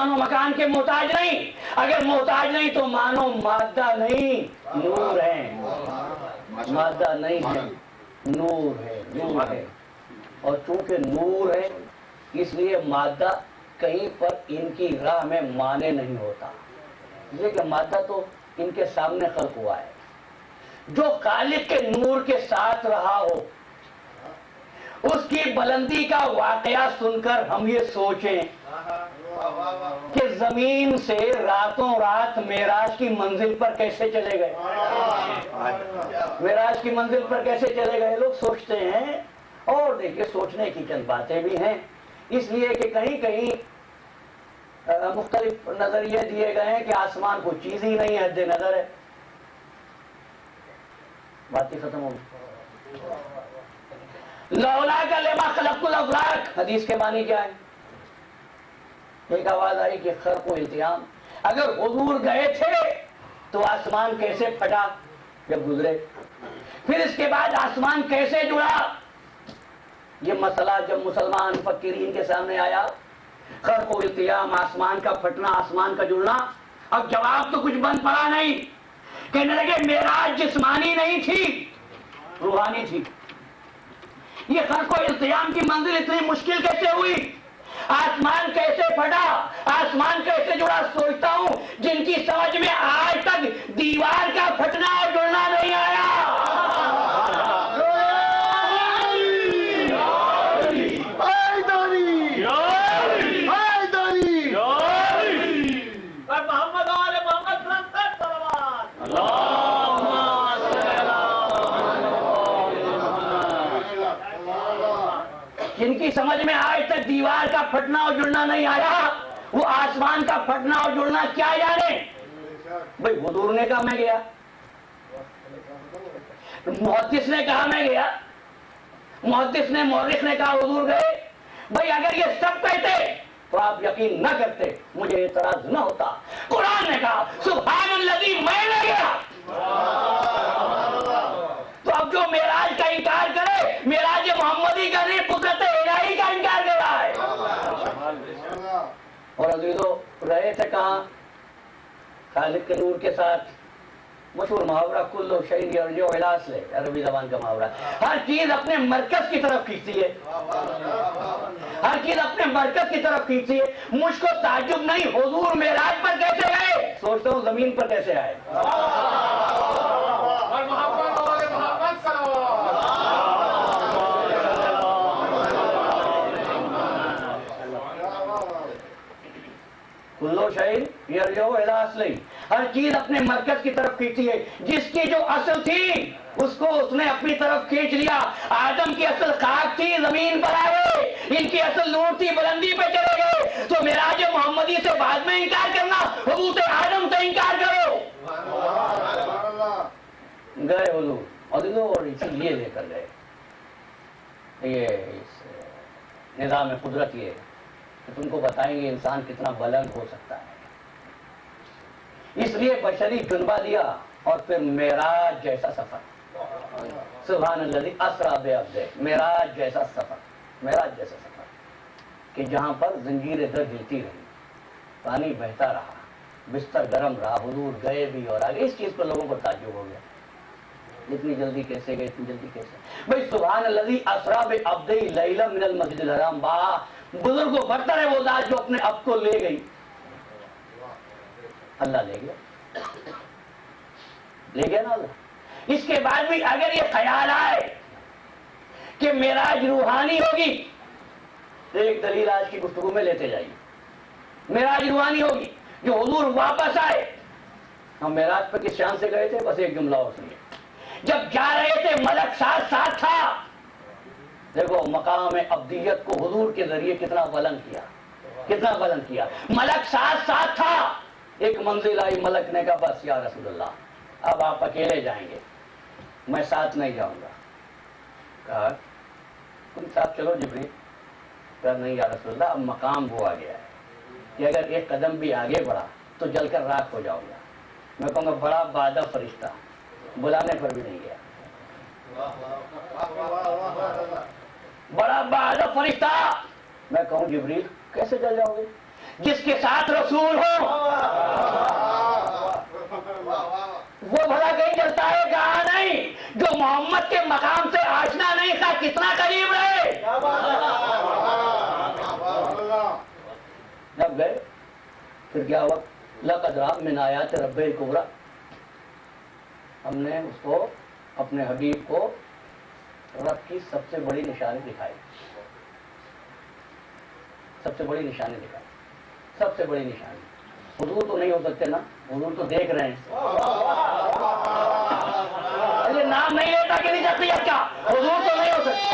سامان و مکان کے محتاج نہیں. اگر محتاج نہیں تو مانو مادہ نہیں نور ہے. مادہ نہیں ہے نور ہے. نور ہے. اور چونکہ نور ہے اس لیے مادہ کہیں پر ان کی راہ میں مانے نہیں ہوتا. یہ کہ مادہ تو ان کے سامنے خلق ہوا ہے. جو خالق کے نور کے ساتھ رہا ہو اس کی بلندی کا واقعہ سن کر ہم یہ سوچیں کہ زمین سے راتوں رات معراج کی منزل پر کیسے چلے گئے. معراج کی منزل پر کیسے چلے گئے لوگ سوچتے ہیں. اور دیکھیے سوچنے کی چند باتیں بھی ہیں اس لیے کہ کہیں کہیں مختلف نظریے دیے گئے ہیں کہ آسمان کوئی چیز ہی نہیں ہے, حد نظر ہے. بات ہی ختم ہوگی. لولا کا لما خلقت الافلاک, حدیث کے معنی کیا ہے؟ ایک آواز آئی کہ خرق و التیام. اگر حضور گئے تھے تو آسمان کیسے پھٹا جب گزرے؟ پھر اس کے بعد آسمان کیسے جڑا؟ یہ مسئلہ جب مسلمان مفکرین کے سامنے آیا, خرق و التیام, آسمان کا پھٹنا, آسمان کا جڑنا, اب جواب تو کچھ بند پڑا نہیں. کہنے لگے معراج جسمانی نہیں تھی روحانی تھی. یہ خرق و التیام کی منزل اتنی مشکل کیسے ہوئی؟ آسمان کیسے پھٹا, آسمان کیسے جڑا؟ سوچتا ہوں جن کی سمجھ میں آج تک دیوار کا پھٹنا اور جڑنا نہیں آیا. جن کی سمجھ میں آج تک دیوار کا پھٹنا اور جڑنا نہیں آیا وہ آسمان کا پھٹنا اور جڑنا کیا جانے. بھئی حضور نے کہا میں گیا, محدث نے کہا میں گیا, محدث نے مورخ نے کہا حضور گئے. بھئی اگر یہ سب کہتے تو آپ یقین نہ کرتے, مجھے اعتراض نہ ہوتا. قرآن نے کہا سبحان الذی, میں نے گیا. تو اب جو معراج کا انکار کرے معراج محمدی کا نہیں, قدرت الہی کا انکار کر رہا ہے. اور عزیزو رہے تھے کہاں؟ خالق کے نور کے ساتھ. مشہور محاورہ کل شیء یرجع الی اصلہ, عربی زبان کا محاورہ. ہر چیز اپنے مرکز کی طرف کھینچتی ہے, ہر چیز اپنے مرکز کی طرف کھینچتی ہے. مجھ کو تعجب نہیں حضور معراج پر کیسے گئے, سوچتا ہوں زمین پر کیسے آئے. کلو شیء یرجع الی اصلہ, ہر چیز اپنے مرکز کی طرف کھینچتی ہے. جس کی جو اصل تھی اس کو اس نے اپنی طرف کھینچ لیا. آدم کی اصل خاک تھی, زمین پر آئے. ان کی اصل نور تھی, بلندی پہ چلے گئے. تو معراج محمدی سے بعد میں انکار کرنا, حبوط آدم سے انکار کرو. گئے حضور اور اسی لیے لے کر گئے. یہ نظام قدرت یہ کہ تم کو بتائیں گے انسان کتنا بلند ہو سکتا ہے. اس لیے بشری جنبہ دیا اور پھر معراج جیسا سفر. سبحان الذی اسری بعبدہ, معراج جیسا سفر, معراج جیسا سفر کہ جہاں پر زنجیر در ہلتی رہی, پانی بہتا رہا, بستر گرم رہا, حضور گئے بھی اور آگے. اس چیز پر لوگوں کو تعجب ہو گیا, اتنی جلدی کیسے گئے, اتنی جلدی کیسے. بھائی سبحان الذی اسری بعبدہ لیلا من المسجد الحرام. بزرگوں برتر ہے وہ ذات جو اپنے اب کو لے گئی. اللہ لے گیا, لے گیا نا اللہ. اس کے بعد بھی اگر یہ خیال آئے کہ معراج روحانی ہوگی, ایک دلیل آج کی گفتگو میں لیتے جائیے. معراج روحانی ہوگی, جو حضور واپس آئے. ہم معراج پر کس شان سے گئے تھے, بس ایک جملہ اور سنیے. جب جا رہے تھے ملک ساتھ ساتھ تھا. دیکھو مقام ابدیت کو حضور کے ذریعے کتنا بلند کیا, کتنا بلند کیا. ملک ساتھ ساتھ تھا. ایک منزل آئی, ملک نے کہا بس یا رسول اللہ اب آپ اکیلے جائیں گے, میں ساتھ نہیں جاؤں گا. کہا تم ساتھ چلو جبریل. کہا نہیں یا رسول اللہ, اب مقام وہ آ گیا ہے کہ اگر ایک قدم بھی آگے بڑھا تو جل کر راکھ ہو جاؤں گا. میں کہوں گا بڑا بادہ فرشتہ, بلانے پر بھی نہیں گیا. بڑا بادہ فرشتہ, میں کہوں جبریل کیسے جل جاؤ گے. جس کے ساتھ رسول ہو وہ بھلا کہیں چلتا ہے کہاں نہیں، جو محمد کے مقام سے آشنا نہیں تھا کتنا قریب رہے. جب گئے پھر کیا ہوا؟ لقد رأى من آیات ربہ الکبریٰ، ہم نے اس کو اپنے حبیب کو رب کی سب سے بڑی نشانی دکھائی، سب سے بڑی نشانی دکھائی، سب سے بڑی نشانی. حضور تو نہیں ہو سکتے نا، حضور تو دیکھ رہے ہیں. ارے نام نہیں لیتا کہ نہیں شخصیت کا، حضور تو نہیں ہو سکتے.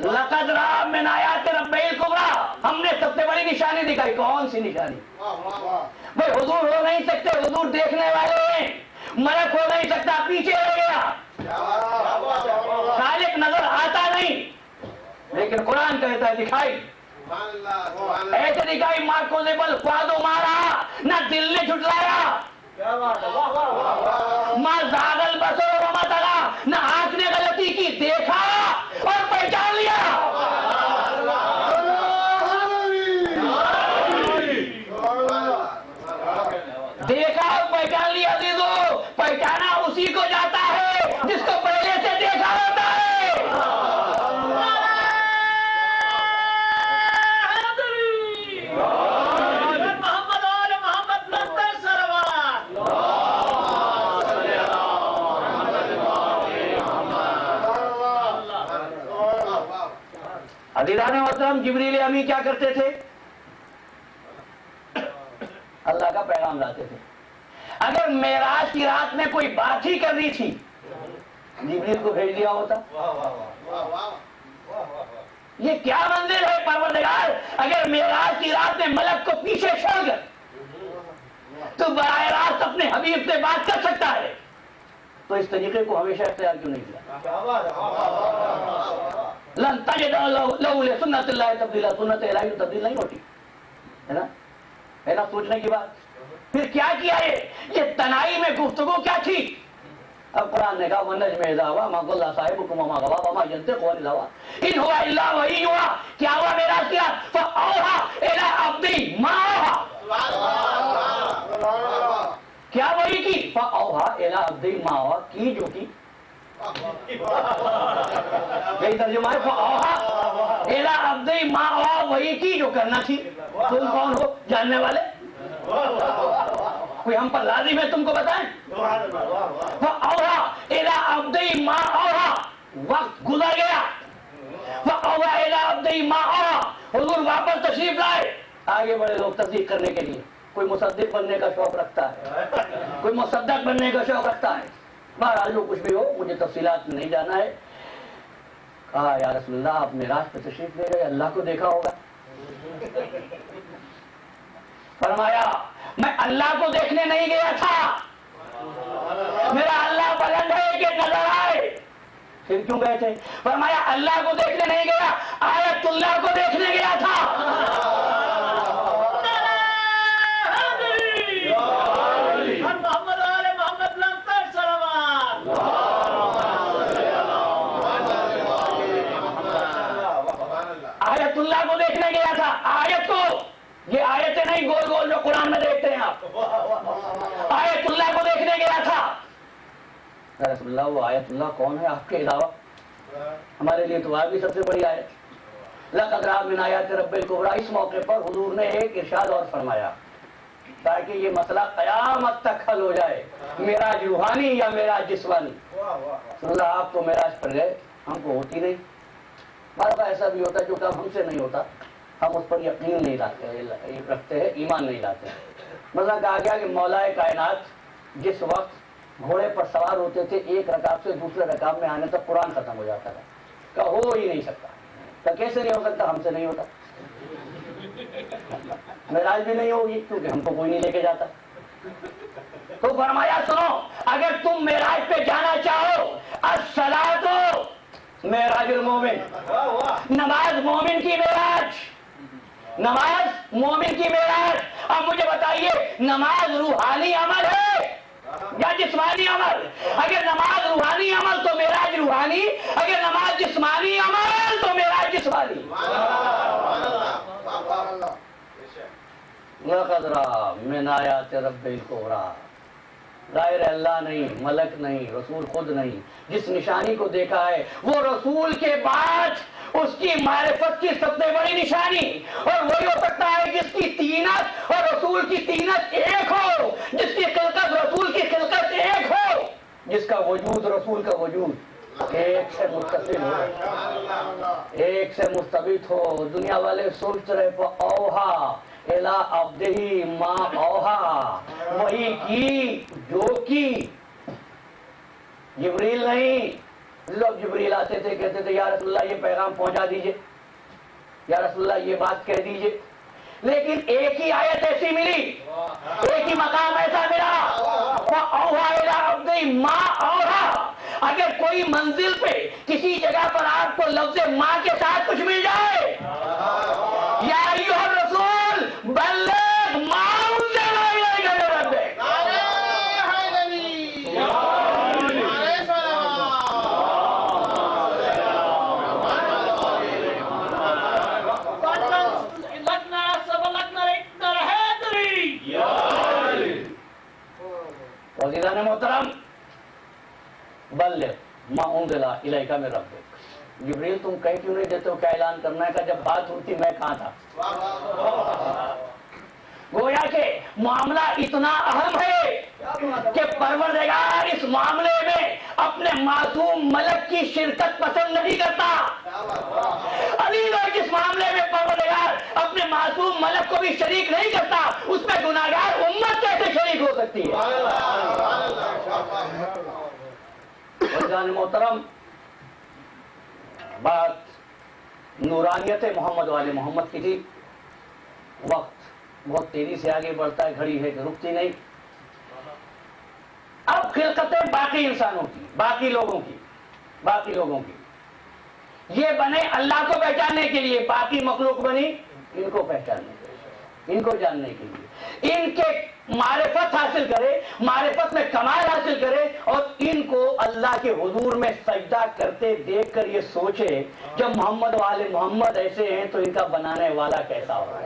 لقد رأى من آیات ربہ الکبریٰ، ہم نے سب سے بڑی نشانی دکھائی. کون سی نشانی؟ بھائی حضور ہو نہیں سکتے، حضور دیکھنے والے ہیں. ملک ہو نہیں سکتا، پیچھے رہ گیا. خالق نظر آتا نہیں، لیکن قرآن کہتا ہے دکھائی. ایسے دکھائی ماں کو زبل خوادو مارا، نہ دل نے جھٹلایا. ماں زاغل بسر وما تغا، نہ آنکھ نے غلطی کی، دیکھا اور پہچان لیا. دیکھا اور پہچان لیا. عزیزو، پہچانا اسی کو جاتا ہے جس کو پہلے سے دیکھا ہوتا ہے. عزیزان محترم، جبریل امی کیا کرتے تھے؟ اللہ کا پیغام لاتے تھے. اگر معراج کی رات میں کوئی بات ہی کرنی تھی جبریل کو بھیج دیا ہوتا. یہ کیا منظر ہے پروردگار؟ اگر معراج کی رات میں ملک کو پیچھے چھوڑ کر تو براہ راست اپنے حبیب سے بات کر سکتا ہے، تو اس طریقے کو ہمیشہ اختیار کیوں نہیں کیا؟ لن تجد لہ لسنت اللہ تبدیلا، سنت الہی تبدیل نہیں ہوتی ہے نا، ہے نا سوچنے کی بات. پھر کیا کیا یہ تنہائی میں گفتگو کیا تھی؟ اب قرآن نے کہا وَالنَّجْمِ إِذَا هَوَىٰ مَا ضَلَّ صَاحِبُكُمْ وَمَا غَوَىٰ وَمَا يَنطِقُ عَنِ الْهَوَىٰ إِنْ هُوَ إِلَّا وَحْيٌ يُوحَىٰ. کیا ہوا معراج کی رات؟ فَأَوْحَىٰ إِلَىٰ عَبْدِهِ مَا أَوْحَىٰ. کیا وحی کی؟ فَأَوْحَىٰ إِلَىٰ عَبْدِهِ مَا أَوْحَىٰ، کی جو کی یہی ترجمہ ہے. فَأَوْحَىٰ إِلَىٰ عَبْدِهِ مَا أَوْحَىٰ، وحی کی جو کرنا تھی. تم کون ہو جاننے والے؟ کوئی ہم پر لازم ہے تم کو بتائیں؟ فَأَوْحَىٰ إِلَىٰ عَبْدِهِ مَا أَوْحَىٰ. وقت گزر گیا. فَأَوْحَىٰ إِلَىٰ عَبْدِهِ مَا أَوْحَىٰ. حضور واپس تشریف لائے. آگے بڑے لوگ تصدیق کرنے کے لیے، کوئی مصدق بننے کا شوق رکھتا ہے، کوئی مصدق بننے کا شوق رکھتا ہے. بہرحال جو کچھ بھی ہو، مجھے تفصیلات میں نہیں جانا ہے. کہا یا رسول اللہ آپ معراج پہ تشریف لے گئے، اللہ کو دیکھا ہوگا. فرمایا میں اللہ کو دیکھنے نہیں گیا تھا، میرا اللہ بلند ہے کہ نظر آئے. پھر کیوں گئے تھے؟ فرمایا اللہ کو دیکھنے نہیں گیا، آیت اللہ کو دیکھنے گیا تھا. آیت اللہ کو دیکھنے گیا تھا. آیت کو، یہ آیتیں نہیں گول گول جو قرآن میں دیکھتے ہیں آپ. آیت اللہ کو دیکھنے گیا تھا. رسول اللہ وہ آیت اللہ کون ہے آپ کے علاوہ؟ ہمارے لیے تو آپ بھی سب سے بڑی آیت. لقد رأى من آیات رب الکبریٰ. اس موقع پر حضور نے ایک ارشاد اور فرمایا تاکہ یہ مسئلہ قیامت تک حل ہو جائے، معراج روحانی یا معراج جسمانی. رسول اللہ آپ تو معراج پر گئے، ہم کو ہوتی نہیں. ہمارا تو ایسا بھی ہوتا ہے جو کام ہم سے نہیں ہوتا ہم اس پر یقین نہیں رکھتے ہیں، ایمان نہیں لاتے ہیں. مثلا کہا گیا کہ مولا کائنات جس وقت گھوڑے پر سوار ہوتے تھے، ایک رکعت سے دوسرے رکعت میں آنے تک قرآن ختم ہو جاتا تھا. کہ ہو ہی نہیں سکتا. کہ کیسے نہیں ہو سکتا؟ ہم سے نہیں ہوتا. معراج بھی نہیں ہوگی کیونکہ ہم کو کوئی نہیں لے کے جاتا. تو فرمایا سنو، اگر تم معراج پہ جانا چاہو، الصلاۃ معراج المومن، نماز مومن کی معراج، نماز مومن کی معراج. اب مجھے بتائیے نماز روحانی عمل ہے یا جسمانی عمل؟ اگر نماز روحانی عمل تو معراج روحانی، اگر نماز جسمانی عمل تو معراج جسمانی۔ لقد رأى من آیات رب الکبریٰ، غیر اللہ نہیں، ملک نہیں، رسول خود نہیں، جس نشانی کو دیکھا ہے وہ رسول کے بعد اس کی معرفت کی سب سے بڑی نشانی، اور وہی ہو سکتا ہے جس کی تینت اور رسول کی تینت ایک ہو، جس کی خلقت رسول کی خلقت ایک ہو، جس کا وجود رسول کا وجود ایک سے متصل ہو، ایک سے مستبد ہو۔ دنیا والے سوچ رہے اوہا الا عبدہ ما اوہا، وہی کی جو کی، جبریل نہیں۔ لوگ جبریل آتے تھے کہتے تھے یا رسول اللہ یہ پیغام پہنچا دیجئے، یا رسول اللہ یہ بات کہہ دیجئے، لیکن ایک ہی آیت ایسی ملی، ایک ہی مقام ایسا ملا، وَأَوْحَىٰ إِلَىٰ عَبْدِهِ مَا أَوْحَىٰ۔ اگر کوئی منزل پہ کسی جگہ پر آپ کو لفظ ماں کے ساتھ کچھ مل جائے، یا ایھا الرسول بلغ ما انزل الیک من ربک، عزیزان محترم، بلغ ما انزل الیک من ربک۔ جبریل تم کہیں کیوں نہیں دیتے ہو کیا اعلان کرنا ہے؟ کہ جب بات ہوتی میں کہاں تھا؟ گویا کہ معاملہ اتنا اہم ہے کہ پروردگار اس معاملے میں اپنے معصوم ملک کی شرکت پسند نہیں کرتا۔ علی اور جس معاملے میں پروردگار اپنے معصوم ملک کو بھی شریک نہیں کرتا، اس میں گناہگار امت کیسے شریک ہو سکتی ہے؟ عزیزان محترم، بات نورانیت محمد والے محمد کی تھی۔ وقت بہت تیزی سے آگے بڑھتا ہے، گھڑی ہے کہ رکتی نہیں۔ اب خلقتیں باقی انسانوں کی، باقی لوگوں کی یہ بنے اللہ کو پہچاننے کے لیے، باقی مخلوق بنی ان کو پہچاننے کے لیے، ان کو جاننے کے لیے، ان کے معرفت حاصل کرے، معرفت میں کمال حاصل کرے، اور ان کو اللہ کے حضور میں سجدہ کرتے دیکھ کر یہ سوچے جب محمد والے محمد ایسے ہیں تو ان کا بنانے والا کیسا ہوگا۔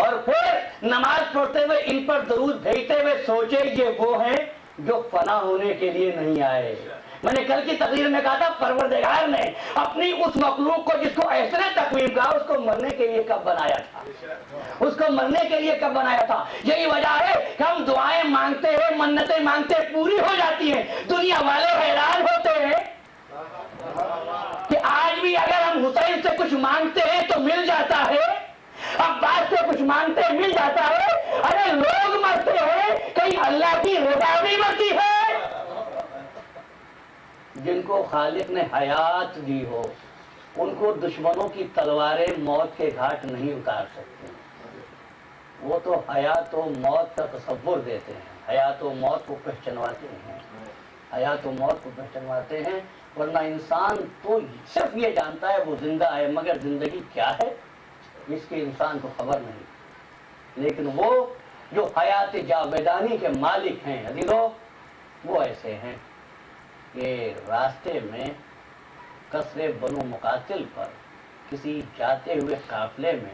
اور پھر نماز پڑھتے ہوئے ان پر درود بھیجتے ہوئے سوچے یہ وہ ہیں جو فنا ہونے کے لیے نہیں آئے۔ میں نے کل کی تقریر میں کہا تھا پروردگار نے اپنی اس مخلوق کو جس کو ایسے تقویم کہا، اس کو مرنے کے لیے کب بنایا تھا؟ اس کو مرنے کے لیے کب بنایا تھا؟ یہی وجہ ہے کہ ہم دعائیں مانگتے ہیں، منتیں مانگتے ہیں، پوری ہو جاتی ہیں، دنیا والے حیران ہوتے ہیں کہ آج بھی اگر ہم حسین سے کچھ مانگتے ہیں تو مل جاتا ہے، عباس سے کچھ مانگتے ہیں مل جاتا ہے، ارے لوگ مرتے ہیں، کہیں اللہ کی رضا بھی مرتی ہے؟ جن کو خالق نے حیات دی ہو ان کو دشمنوں کی تلواریں موت کے گھاٹ نہیں اتار سکتی۔ وہ تو حیات و موت کا تصور دیتے ہیں، حیات و موت کو پہچنواتے ہیں، حیات و موت کو پہچنواتے ہیں، ورنہ انسان تو صرف یہ جانتا ہے وہ زندہ ہے، مگر زندگی کیا ہے اس کی انسان کو خبر نہیں۔ لیکن وہ جو حیات جاویدانی کے مالک ہیں عزیزو، وہ ایسے ہیں کہ راستے میں قصر بنو مقاتل پر کسی جاتے ہوئے قافلے میں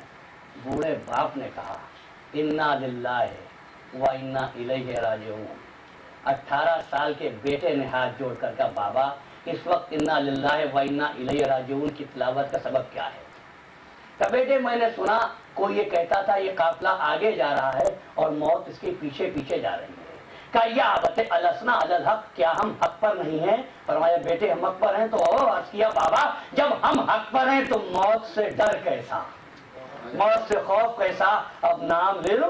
بوڑھے باپ نے کہا انا للہ و انا الیہ راجعون۔ 18 سال کے بیٹے نے ہاتھ جوڑ کر کہا بابا اس وقت انا للہ و انا الیہ راجعون کی تلاوت کا سبب کیا ہے؟ کہ بیٹے میں نے سنا کوئی یہ کہتا تھا یہ قافلہ آگے جا رہا ہے اور موت اس کے پیچھے پیچھے جا رہی ہے۔ کہ یا ابت السنا علی الحق، کیا ہم حق پر نہیں ہیں؟ فرمایا بیٹے ہم حق پر ہیں۔ تو اور عرض کیا بابا جب ہم حق پر ہیں تو موت سے ڈر کیسا، موت سے خوف کیسا؟ اب نام لے لو،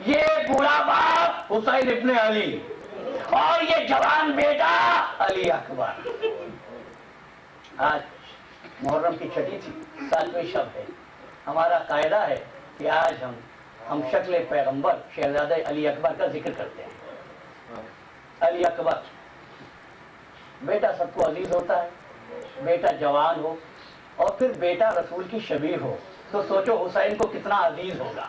یہ بوڑھا باپ حسین ابن علی اور یہ جوان بیٹا علی اکبر۔ آج محرم کی چھٹی تھی، 7ویں شب ہے۔ ہمارا قاعدہ ہے کہ آج ہم شکل پیغمبر شہزادہ علی اکبر کا ذکر کرتے ہیں۔ علی اکبر بیٹا سب کو عزیز ہوتا ہے، بیٹا جوان ہو اور پھر بیٹا رسول کی شبیہ ہو تو سوچو حسین کو کتنا عزیز ہوگا۔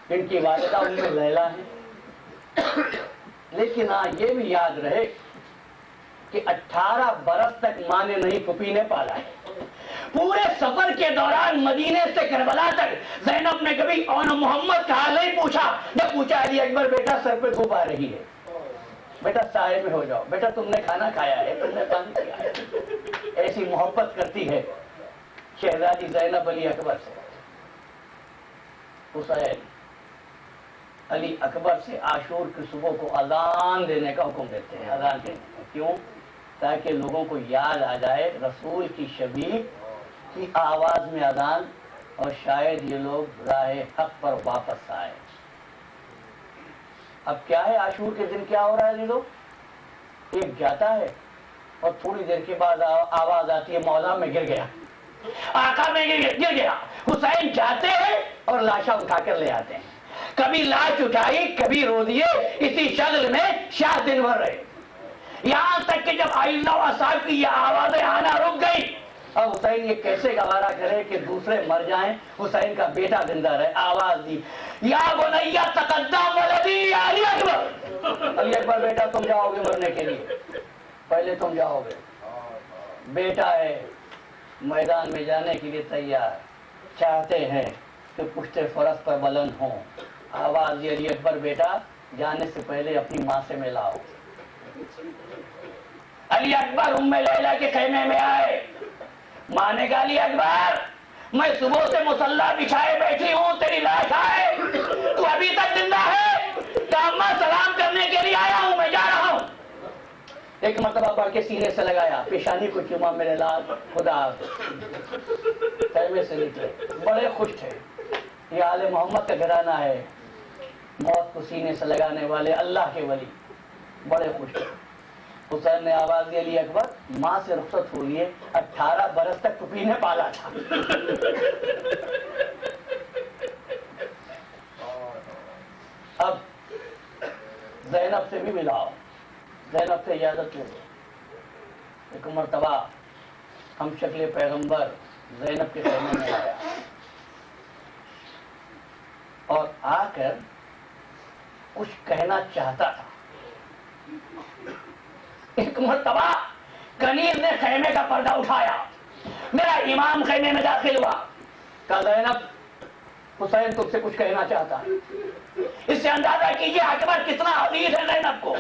ان کی والدہ لیلا ہے. لیکن ہاں یہ بھی یاد رہے کہ 18 برس تک ماں نے نہیں پھوپھی نے پالا ہے. پورے سفر کے دوران مدینے سے کربلا تک زینب نے کبھی اون محمد کا حال نہیں پوچھا. جب پوچھا علی اکبر بیٹا سر پہ دھوپ آ رہی ہے, بیٹا سائے میں ہو جاؤ, بیٹا تم نے کھانا کھایا ہے, تم نے پانی پیا ہے. ایسی محبت کرتی ہے شہزادی زینب علی اکبر سے. حسین علی اکبر سے عاشور کی صبح کو اذان دینے کا حکم دیتے ہیں. اذان دینے کا کیوں؟ تاکہ لوگوں کو یاد آ جائے رسول کی شبیہ کی آواز میں اذان, اور شاید یہ لوگ راہ حق پر واپس آئے. اب کیا ہے عاشور کے دن کیا ہو رہا ہے لوگ؟ ایک جاتا ہے اور تھوڑی دیر کے بعد آواز آتی ہے مولا میں گر گیا, آقا میں گر گیا. حسین جاتے ہیں اور لاشا اٹھا کر لے آتے ہیں. کبھی لاش اٹھائی, کبھی رو دیے. اسی شغل میں شاہ دن بھر رہے, یہاں تک کہ جب آئلہ صاحب کی یہ آوازیں آنا رک گئی. اب حسین یہ کیسے گوارا کرے کہ دوسرے مر جائیں, حسین کا بیٹا زندہ رہے. آواز دی, یا بنیا تقدم ولدی علی اکبر. علی اکبر بیٹا تم جاؤ گے مرنے کے لیے, پہلے تم جاؤ گے. بیٹا ہے میدان میں جانے کے لیے تیار, چاہتے ہیں کہ پشت فرس پر بلند ہوں. آواز دی, علی اکبر بیٹا جانے سے پہلے اپنی ماں سے ملاؤ. علی اکبر ام لیلا کے خیمے میں آئے. ماں نے کہا علی اکبر میں صبح سے مصلی بچھائے بیٹھی ہوں, تیری لاش آئے, تو ابھی تک زندہ ہے؟ کہ اماں سلام کرنے کے لیے آیا ہوں, میں جا رہا ہوں. ایک مرتبہ پڑھ کے سینے سے لگایا, پیشانی کو چوما, میرے لال خدا. خیمے سے نکلے, بڑے خوش تھے. یہ آل محمد کا گھرانہ ہے, موت کو سینے سے لگانے والے اللہ کے ولی, بڑے خوش تھے. حسین نے آواز دی, علی اکبر ماں سے رخصت ہو لیے, 18 برس تک پھوپھی نے پالا تھا. اب زینب سے بھی ملاؤ, زینب سے اجازت لے لو. ایک مرتبہ ہم شکل پیغمبر زینب کے خیمے میں آیا اور آ کر کچھ کہنا چاہتا تھا. ایک مرتبہ کنیز نے خیمے کا پردہ اٹھایا, میرا امام خیمے میں داخل ہوا. کہا زینب حسین تم سے کچھ کہنا چاہتا ہے. اس سے اندازہ کیجیے اکبر کتنا عزیز ہے زینب کو,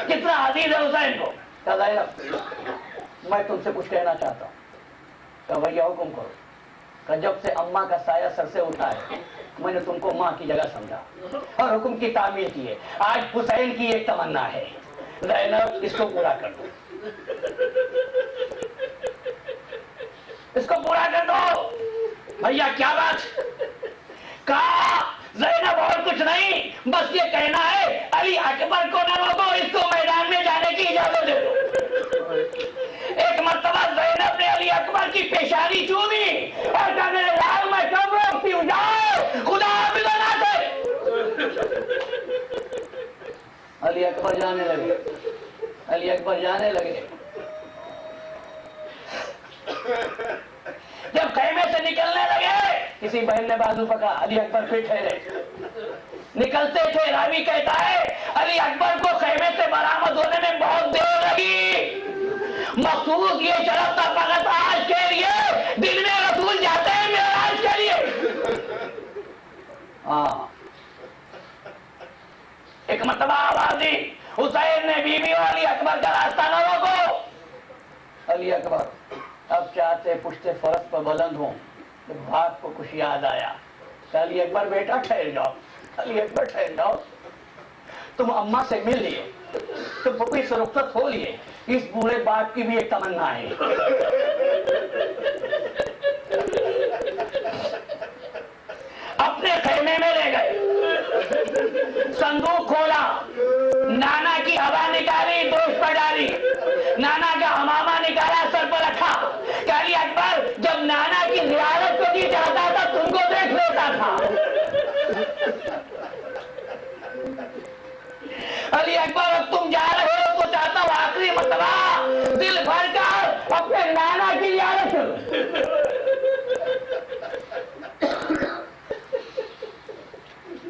کتنا عزیز ہے حسین کو. کہا زینب میں تم سے کچھ کہنا چاہتا ہوں. کہا بھیا حکم کرو. کہ جب سے اماں کا سایہ سر سے اٹھا ہے میں نے تم کو ماں کی جگہ سمجھا اور حکم کی تعمیل کی ہے. آج حسین کی ایک تمنا ہے, زینب اس کو پورا کر دو, اس کو پورا کر دو. بھیا کیا بات؟ کہا زینب اور کچھ نہیں, بس یہ کہنا ہے علی اکبر کو نہ روکو, اس کو میدان میں جانے کی اجازت دے دو. ایک مرتبہ زینب نے علی اکبر کی پیشانی چومی اور کہا میرے لال میں کب روکتی ہوں, جاؤ خدا حافظ نہ کرے. علی اکبر جانے لگے, علی اکبر جانے لگے. جب خیمے سے نکلنے لگے کسی بہن نے بازو پکڑا, علی اکبر پھر ٹھہرے. نکلتے تھے, راوی کہتا ہے علی اکبر کو خیمے سے برآمد ہونے میں بہت دیر لگی. مخصوص یہ شرف تھا فقط آج کے لیے, دن میں رسول جاتے ہیں معراج کے لیے. ہاں ایک مرتبہ آواز دی, حسین نے بیوی اور علی اکبر کا راستہ نہ روکو. علی اکبر اب چاہتے پشت فرس پر بلند ہوں. بات کو کچھ یاد آیا. علی اکبر بیٹا ٹھہر جاؤ, علی اکبر ٹھہر جاؤ. تم اماں سے مل لیے, تم پھوپھی سے رخصت ہو لیے, اس بوڑھے باپ کی بھی ایک تمنا ہے. اپنے خیمے میں لے گئے, صندوق کھولا, نانا کی ہوا نکالی, دوش پر ڈالی, نانا کا ہمامہ نکالا, سر پر رکھا. کہ علی اکبر جب نانا کی زیارت کو جی چاہتا تھا تم کو دیکھ لیتا تھا. علی اکبر اب تم جا رہے ہو تو چاہتا ہوں آخری مرتبہ دل بھر کر اپنے نانا کی زیارت کرو.